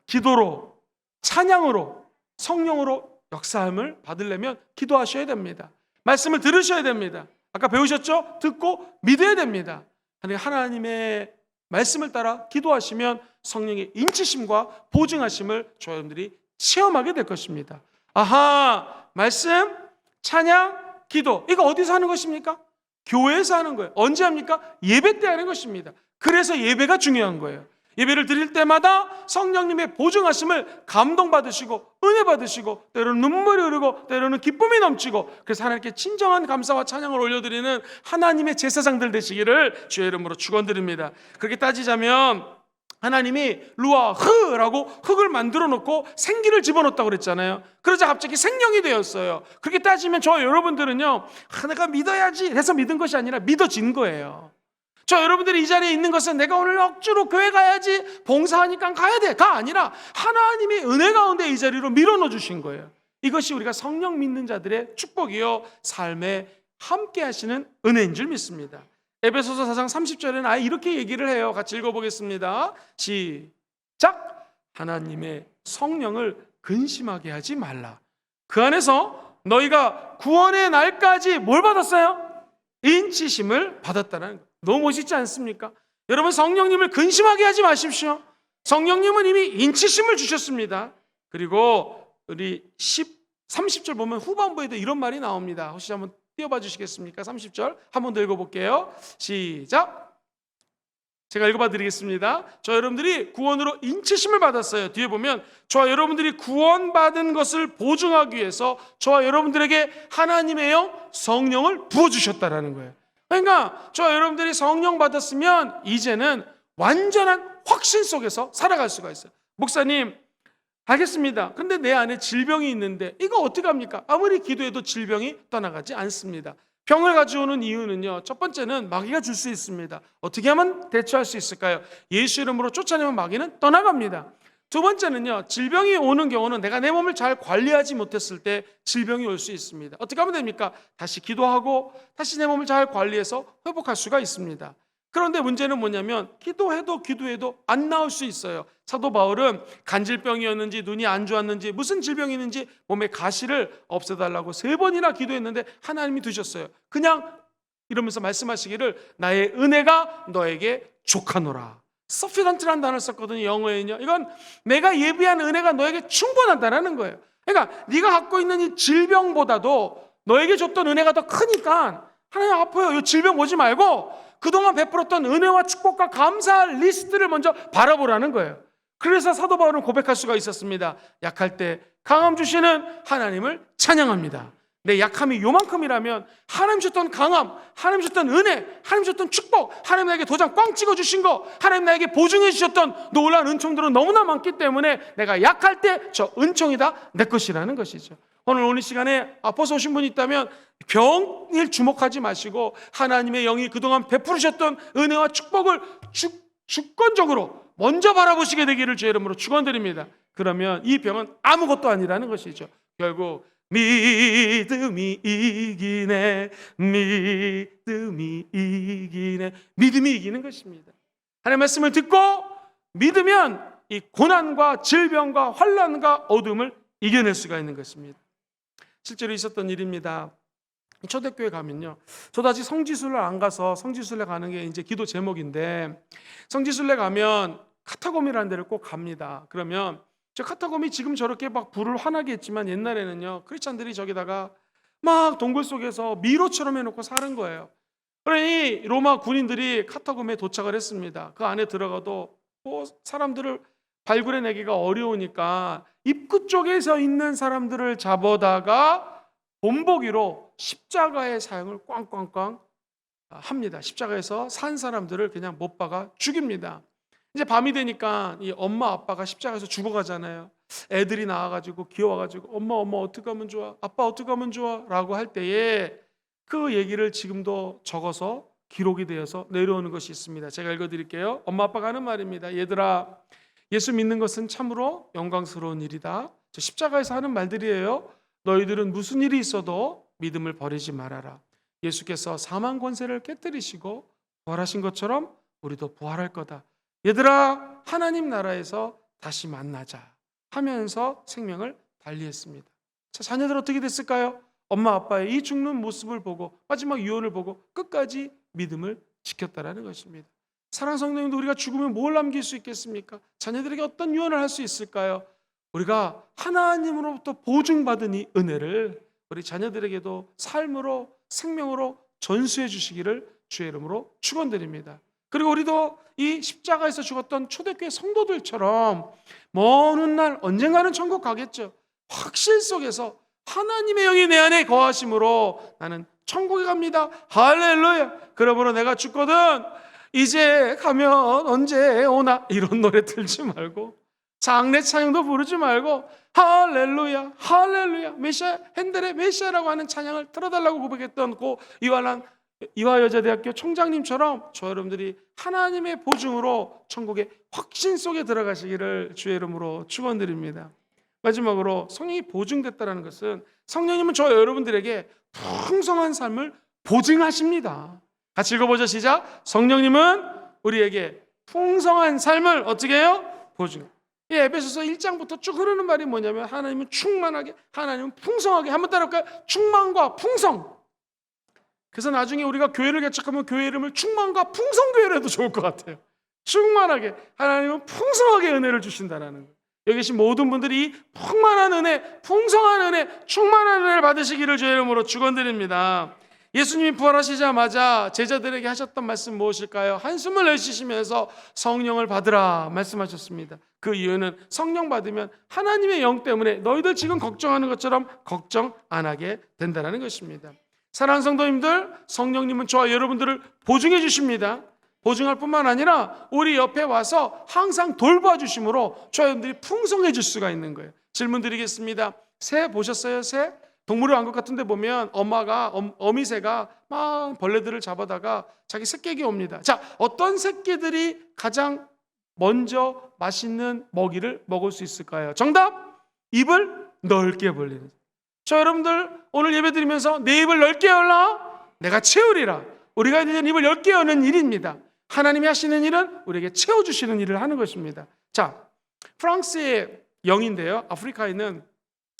기도로, 찬양으로, 성령으로 역사함을 받으려면 기도하셔야 됩니다. 말씀을 들으셔야 됩니다. 아까 배우셨죠? 듣고 믿어야 됩니다. 하나님의 말씀을 따라 기도하시면 성령의 인치심과 보증하심을 여러분들이 체험하게 될 것입니다. 아하, 말씀, 찬양, 기도, 이거 어디서 하는 것입니까? 교회에서 하는 거예요. 언제 합니까? 예배 때 하는 것입니다. 그래서 예배가 중요한 거예요. 예배를 드릴 때마다 성령님의 보증하심을 감동받으시고 은혜 받으시고 때로는 눈물이 흐르고 때로는 기쁨이 넘치고 그래서 하나님께 진정한 감사와 찬양을 올려드리는 하나님의 제사장들 되시기를 주의 이름으로 축원드립니다. 그렇게 따지자면 하나님이 루아흐라고 흙을 만들어 놓고 생기를 집어넣었다고 그랬잖아요. 그러자 갑자기 생명이 되었어요. 그렇게 따지면 저 여러분들은요, 내가 믿어야지 해서 믿은 것이 아니라 믿어진 거예요. 저 여러분들이 이 자리에 있는 것은 내가 오늘 억지로 교회 가야지 봉사하니까 가야 돼가 아니라 하나님이 은혜 가운데 이 자리로 밀어넣어 주신 거예요. 이것이 우리가 성령 믿는 자들의 축복이요 삶에 함께 하시는 은혜인 줄 믿습니다. 에베소서 4장 30절에는 아예 이렇게 얘기를 해요. 같이 읽어보겠습니다. 시작! 하나님의 성령을 근심하게 하지 말라. 그 안에서 너희가 구원의 날까지 뭘 받았어요? 인치심을 받았다는 거예요. 너무 멋있지 않습니까? 여러분, 성령님을 근심하게 하지 마십시오. 성령님은 이미 인치심을 주셨습니다. 그리고 우리 30절 보면 후반부에도 이런 말이 나옵니다. 혹시 한번 띄워봐 주시겠습니까? 30절 한 번 더 읽어볼게요. 시작! 제가 읽어봐 드리겠습니다. 저 여러분들이 구원으로 인치심을 받았어요. 뒤에 보면 저와 여러분들이 구원받은 것을 보증하기 위해서 저와 여러분들에게 하나님의 영 성령을 부어주셨다라는 거예요. 그러니까 저 여러분들이 성령 받았으면 이제는 완전한 확신 속에서 살아갈 수가 있어요. 목사님, 알겠습니다. 근데 내 안에 질병이 있는데 이거 어떻게 합니까? 아무리 기도해도 질병이 떠나가지 않습니다. 병을 가져오는 이유는요, 첫 번째는 마귀가 줄 수 있습니다. 어떻게 하면 대처할 수 있을까요? 예수 이름으로 쫓아내면 마귀는 떠나갑니다. 두 번째는요, 질병이 오는 경우는 내가 내 몸을 잘 관리하지 못했을 때 질병이 올 수 있습니다. 어떻게 하면 됩니까? 다시 기도하고 다시 내 몸을 잘 관리해서 회복할 수가 있습니다. 그런데 문제는 뭐냐면 기도해도 안 나올 수 있어요. 사도 바울은 간질병이었는지 눈이 안 좋았는지 무슨 질병이 있는지 몸에 가시를 없애달라고 3번이나 기도했는데 하나님이 두셨어요. 그냥 이러면서 말씀하시기를 나의 은혜가 너에게 족하노라. sufficient라는 단어를 썼거든요. 영어에는요. 이건 내가 예비한 은혜가 너에게 충분하다는 거예요. 그러니까 네가 갖고 있는 이 질병보다도 너에게 줬던 은혜가 더 크니까 하나님 아파요. 이 질병 오지 말고 그동안 베풀었던 은혜와 축복과 감사할 리스트를 먼저 바라보라는 거예요. 그래서 사도 바울은 고백할 수가 있었습니다. 약할 때 강함 주시는 하나님을 찬양합니다. 내 약함이 요만큼이라면 하나님 주셨던 강함, 하나님 주셨던 은혜, 하나님 주셨던 축복, 하나님 나에게 도장 꽝 찍어주신 거, 하나님 나에게 보증해 주셨던 놀라운 은총들은 너무나 많기 때문에 내가 약할 때 저 은총이 다 내 것이라는 것이죠. 오늘 시간에 아파서 오신 분이 있다면 병일 주목하지 마시고 하나님의 영이 그동안 베푸셨던 은혜와 축복을 주권적으로 먼저 바라보시게 되기를 주의 이름으로 축원드립니다. 그러면 이 병은 아무것도 아니라는 것이죠. 결국 믿음이 이기네, 믿음이 이기네, 믿음이 이기는 것입니다. 하나님의 말씀을 듣고 믿으면 이 고난과 질병과 환난과 어둠을 이겨낼 수가 있는 것입니다. 실제로 있었던 일입니다. 초대교회 가면요, 저도 아직 성지순례 안 가서 성지순례 가는 게 이제 기도 제목인데, 성지순례 가면 카타콤이라는 데를 꼭 갑니다. 그러면 저 카타콤이 지금 저렇게 막 불을 환하게 했지만 옛날에는요, 크리스찬들이 저기다가 막 동굴 속에서 미로처럼 해놓고 사는 거예요. 그러니 로마 군인들이 카타콤에 도착을 했습니다. 그 안에 들어가도 뭐 사람들을 발굴해내기가 어려우니까 입구 쪽에서 있는 사람들을 잡아다가 본보기로 십자가의 사형을 꽝꽝꽝 합니다. 십자가에서 산 사람들을 그냥 못 박아 죽입니다. 이제 밤이 되니까 이 엄마 아빠가 십자가에서 죽어가잖아요. 애들이 나와가지고 귀여워가지고 엄마 어떻게 하면 좋아? 아빠 어떻게 하면 좋아? 라고 할 때에 그 얘기를 지금도 적어서 기록이 되어서 내려오는 것이 있습니다. 제가 읽어드릴게요. 엄마 아빠가 하는 말입니다. 얘들아, 예수 믿는 것은 참으로 영광스러운 일이다. 저 십자가에서 하는 말들이에요. 너희들은 무슨 일이 있어도 믿음을 버리지 말아라. 예수께서 사망 권세를 깨뜨리시고 부활하신 것처럼 우리도 부활할 거다. 얘들아, 하나님 나라에서 다시 만나자 하면서 생명을 달리했습니다. 자, 자녀들 어떻게 됐을까요? 엄마 아빠의 이 죽는 모습을 보고 마지막 유언을 보고 끝까지 믿음을 지켰다라는 것입니다. 사랑하는 성도님들, 우리가 죽으면 뭘 남길 수 있겠습니까? 자녀들에게 어떤 유언을 할 수 있을까요? 우리가 하나님으로부터 보증받은 이 은혜를 우리 자녀들에게도 삶으로, 생명으로 전수해 주시기를 주의 이름으로 축원드립니다. 그리고 우리도 이 십자가에서 죽었던 초대교회 성도들처럼 먼 훗날 언젠가는 천국 가겠죠. 확신 속에서 하나님의 영이 내 안에 거하심으로 나는 천국에 갑니다. 할렐루야. 그러므로 내가 죽거든 이제 가면 언제 오나, 이런 노래 틀지 말고 장례 찬양도 부르지 말고 할렐루야 할렐루야 메시아, 핸델의 메시아라고 하는 찬양을 틀어달라고 고백했던 고 이화여자대학교 총장님처럼 저 여러분들이 하나님의 보증으로 천국의 확신 속에 들어가시기를 주의 이름으로 축원드립니다. 마지막으로 성령이 보증됐다는 것은 성령님은 저 여러분들에게 풍성한 삶을 보증하십니다. 같이 읽어보죠. 시작. 성령님은 우리에게 풍성한 삶을 어떻게 해요? 보증. 이 에베소서 1장부터 쭉 흐르는 말이 뭐냐면 하나님은 충만하게, 하나님은 풍성하게. 한번 따라할까요? 충만과 풍성. 그래서 나중에 우리가 교회를 개척하면 교회 이름을 충만과 풍성교회로 해도 좋을 것 같아요. 충만하게, 하나님은 풍성하게 은혜를 주신다는 거예요. 여기 계신 모든 분들이 풍만한 은혜, 풍성한 은혜, 충만한 은혜를 받으시기를 주의 이름으로 축원드립니다. 예수님이 부활하시자마자 제자들에게 하셨던 말씀 무엇일까요? 한숨을 내쉬시면서 성령을 받으라 말씀하셨습니다. 그 이유는 성령 받으면 하나님의 영 때문에 너희들 지금 걱정하는 것처럼 걱정 안 하게 된다는 것입니다. 사랑하는 성도님들, 성령님은 저와 여러분들을 보증해 주십니다. 보증할 뿐만 아니라 우리 옆에 와서 항상 돌봐 주심으로 저와 여러분들이 풍성해질 수가 있는 거예요. 질문 드리겠습니다. 새 보셨어요? 새? 동물의 왕국 같은 데 보면 어미새가 막 벌레들을 잡아다가 자기 새끼에게 옵니다. 자, 어떤 새끼들이 가장 먼저 맛있는 먹이를 먹을 수 있을까요? 정답! 입을 넓게 벌리는. 저 여러분들 오늘 예배 드리면서 내 입을 넓게 열라 내가 채우리라. 우리가 이제 입을 넓게 여는 일입니다. 하나님이 하시는 일은 우리에게 채워주시는 일을 하는 것입니다. 자, 프랑스의 영인데요, 아프리카에는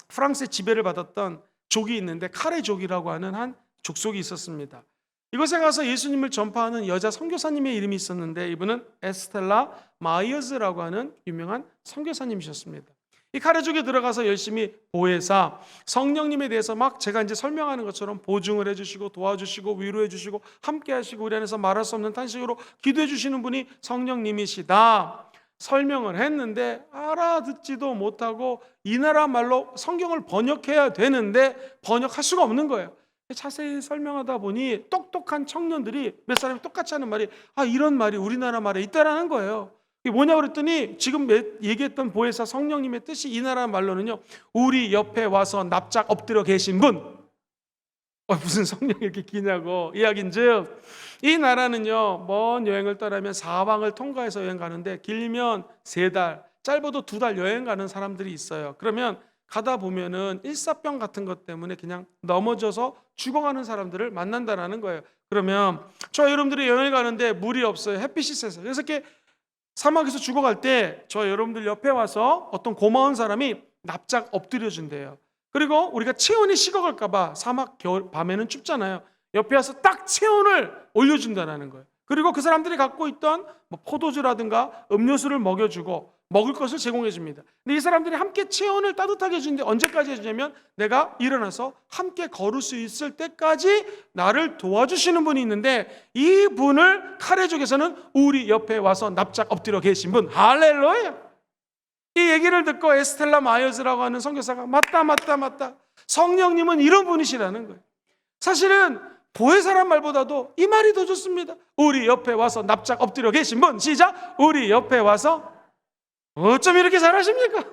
프랑스의 지배를 받았던 족이 있는데 카레족이라고 하는 한 족속이 있었습니다. 이곳에 가서 예수님을 전파하는 여자 선교사님의 이름이 있었는데 이분은 에스텔라 마이어즈라고 하는 유명한 선교사님이셨습니다. 이 카레족에 들어가서 열심히 보혜사 성령님에 대해서 막 제가 이제 설명하는 것처럼 보증을 해주시고 도와주시고 위로해주시고 함께하시고 우리 안에서 말할 수 없는 탄식으로 기도해주시는 분이 성령님이시다 설명을 했는데 알아듣지도 못하고 이 나라 말로 성경을 번역해야 되는데 번역할 수가 없는 거예요. 자세히 설명하다 보니 똑똑한 청년들이 몇 사람이 똑같이 하는 말이 이런 말이 우리나라 말에 있다라는 거예요. 이게 뭐냐 그랬더니 지금 얘기했던 보혜사 성령님의 뜻이 이 나라 말로는요, 우리 옆에 와서 납작 엎드려 계신 분. 무슨 성령이 이렇게 기냐고 이야기인즉 이 나라는요, 먼 여행을 떠나면 사방을 통과해서 여행 가는데 길면 3달, 짧아도 2달 여행 가는 사람들이 있어요. 그러면 가다 보면은 일사병 같은 것 때문에 그냥 넘어져서 죽어가는 사람들을 만난다라는 거예요. 그러면 저 여러분들이 여행을 가는데 물이 없어요. 햇빛이 세서. 그래서 이렇게 사막에서 죽어갈 때 저 여러분들 옆에 와서 어떤 고마운 사람이 납작 엎드려 준대요. 그리고 우리가 체온이 식어갈까 봐 사막 겨울 밤에는 춥잖아요. 옆에 와서 딱 체온을 올려준다는 거예요. 그리고 그 사람들이 갖고 있던 포도주라든가 음료수를 먹여주고 먹을 것을 제공해 줍니다. 근데 이 사람들이 함께 체온을 따뜻하게 해주는데 언제까지 해주냐면 내가 일어나서 함께 걸을 수 있을 때까지 나를 도와주시는 분이 있는데 이 분을 카레족에서는 우리 옆에 와서 납작 엎드려 계신 분. 할렐루야. 이 얘기를 듣고 에스텔라 마이어즈라고 하는 선교사가 맞다 성령님은 이런 분이시라는 거예요. 사실은 보혜사란 말보다도 이 말이 더 좋습니다. 우리 옆에 와서 납작 엎드려 계신 분. 시작. 우리 옆에 와서. 어쩜 이렇게 잘하십니까?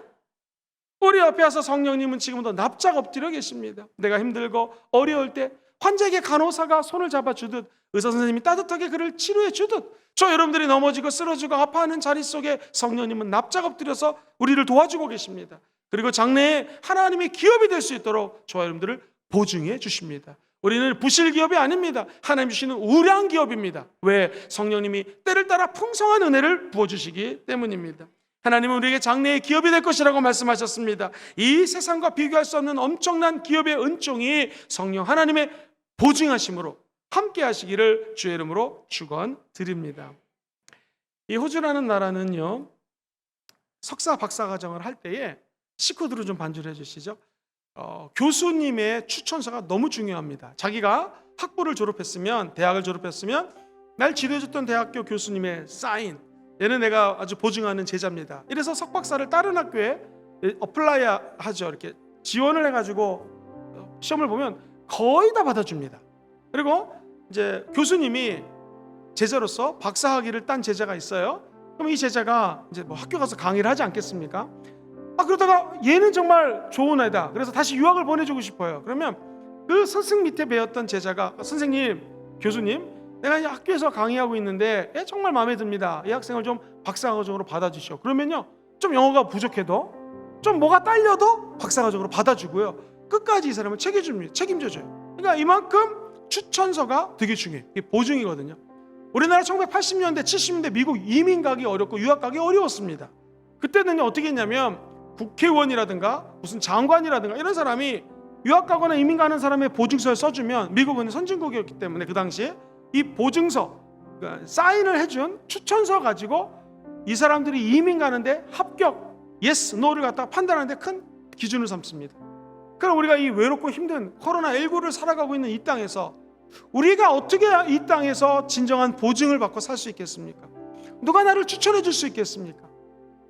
우리 옆에 와서 성령님은 지금도 납작 엎드려 계십니다. 내가 힘들고 어려울 때 환자에게 간호사가 손을 잡아주듯 의사 선생님이 따뜻하게 그를 치료해 주듯 저 여러분들이 넘어지고 쓰러지고 아파하는 자리 속에 성령님은 납작 엎드려서 우리를 도와주고 계십니다. 그리고 장래에 하나님의 기업이 될 수 있도록 저 여러분들을 보증해 주십니다. 우리는 부실 기업이 아닙니다. 하나님 주시는 우량 기업입니다. 왜? 성령님이 때를 따라 풍성한 은혜를 부어주시기 때문입니다. 하나님은 우리에게 장래의 기업이 될 것이라고 말씀하셨습니다. 이 세상과 비교할 수 없는 엄청난 기업의 은총이 성령 하나님의 보증하심으로 함께 하시기를 주의 이름으로 축원드립니다. 이 호주라는 나라는요, 석사 박사 과정을 할 때에 식구들을 좀 반주를 해주시죠. 교수님의 추천서가 너무 중요합니다. 자기가 학부를 졸업했으면, 대학을 졸업했으면 날 지도해줬던 대학교 교수님의 사인, 얘는 내가 아주 보증하는 제자입니다. 이래서 석박사를 다른 학교에 어플라이 하죠. 이렇게 지원을 해가지고 시험을 보면 거의 다 받아줍니다. 그리고 이제 교수님이 제자로서 박사학위를 딴 제자가 있어요. 그럼 이 제자가 이제 뭐 학교 가서 강의를 하지 않겠습니까? 그러다가 얘는 정말 좋은 애다. 그래서 다시 유학을 보내주고 싶어요. 그러면 그 스승 밑에 배웠던 제자가, 선생님, 교수님, 내가 이제 학교에서 강의하고 있는데 얘 정말 마음에 듭니다. 이 학생을 좀 박사과정으로 받아주시오. 그러면요, 좀 영어가 부족해도, 좀 뭐가 딸려도 박사과정으로 받아주고요, 끝까지 이 사람을 책임져줘요. 그러니까 이만큼 추천서가 되게 중요해요. 이게 보증이거든요. 우리나라 1980년대, 70년대 미국 이민 가기 어렵고 유학 가기 어려웠습니다. 그때는 어떻게 했냐면 국회의원이라든가 무슨 장관이라든가 이런 사람이 유학 가거나 이민 가는 사람의 보증서를 써주면, 미국은 선진국이었기 때문에 그 당시에 이 보증서, 그러니까 사인을 해준 추천서 가지고 이 사람들이 이민 가는데 합격, yes, no를 갖다가 판단하는데 큰 기준을 삼습니다. 그럼 우리가 이 외롭고 힘든 코로나19를 살아가고 있는 이 땅에서 우리가 어떻게 이 땅에서 진정한 보증을 받고 살 수 있겠습니까? 누가 나를 추천해 줄 수 있겠습니까?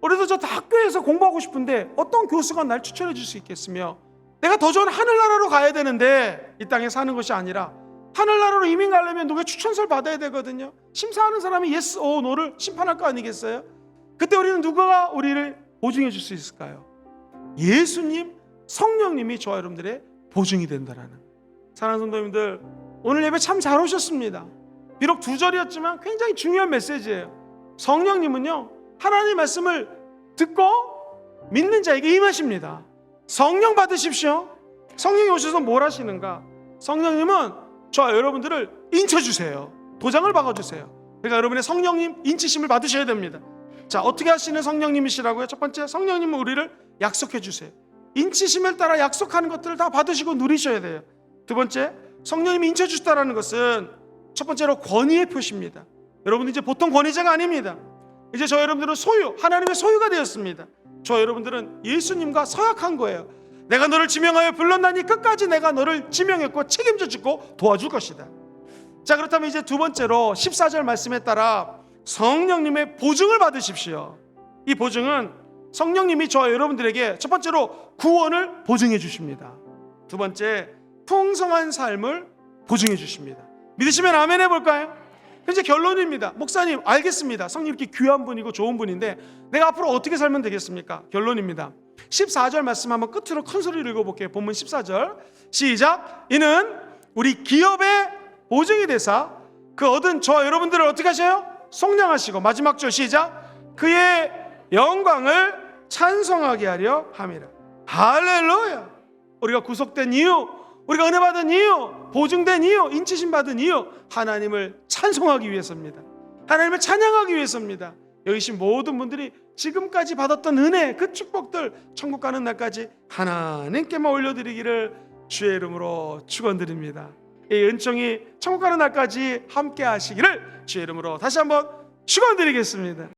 우리도 저 학교에서 공부하고 싶은데 어떤 교수가 날 추천해 줄 수 있겠으며, 내가 더 좋은 하늘나라로 가야 되는데 이 땅에 사는 것이 아니라 하늘나라로 이민 가려면 누가 추천서를 받아야 되거든요. 심사하는 사람이 yes, no를 심판할 거 아니겠어요? 그때 우리는 누가 우리를 보증해 줄 수 있을까요? 예수님, 성령님이 저와 여러분들의 보증이 된다라는. 사랑하는 성도님들, 오늘 예배 참 잘 오셨습니다. 비록 2절이었지만 굉장히 중요한 메시지예요. 성령님은요, 하나님의 말씀을 듣고 믿는 자에게 임하십니다. 성령 받으십시오. 성령이 오셔서 뭘 하시는가? 성령님은 저와 여러분들을 인쳐주세요. 도장을 박아주세요. 그러니까 여러분의 성령님 인치심을 받으셔야 됩니다. 자, 어떻게 하시는 성령님이시라고요? 첫 번째, 성령님은 우리를 약속해 주세요. 인치심을 따라 약속하는 것들을 다 받으시고 누리셔야 돼요. 두 번째, 성령님이 인쳐주시다라는 것은 첫 번째로 권위의 표시입니다. 여러분들 이제 보통 권위자가 아닙니다. 이제 저 여러분들은 소유, 하나님의 소유가 되었습니다. 저 여러분들은 예수님과 서약한 거예요. 내가 너를 지명하여 불렀나니 끝까지 내가 너를 지명했고 책임져 주고 도와줄 것이다. 자, 그렇다면 이제 두 번째로 14절 말씀에 따라 성령님의 보증을 받으십시오. 이 보증은 성령님이 저와 여러분들에게 첫 번째로 구원을 보증해 주십니다. 두 번째, 풍성한 삶을 보증해 주십니다. 믿으시면 아멘 해볼까요? 현재 결론입니다. 목사님, 알겠습니다. 성령 이렇게 귀한 분이고 좋은 분인데 내가 앞으로 어떻게 살면 되겠습니까? 결론입니다. 14절 말씀 한번 끝으로 큰 소리로 읽어볼게요. 본문 14절 시작. 이는 우리 기업의 보증이 되사 그 얻은 저와 여러분들을 어떻게 하셔요? 속량하시고, 마지막 절 시작. 그의 영광을 찬송하게 하려 함이라. 할렐루야. 우리가 구속된 이유, 우리가 은혜 받은 이유, 보증된 이유, 인치심 받은 이유, 하나님을 찬송하기 위해서입니다. 하나님을 찬양하기 위해서입니다. 여기 계신 모든 분들이 지금까지 받았던 은혜, 그 축복들 천국 가는 날까지 하나님께만 올려드리기를 주의 이름으로 축원드립니다. 이 은총이 천국 가는 날까지 함께 하시기를 주의 이름으로 다시 한번 축원드리겠습니다.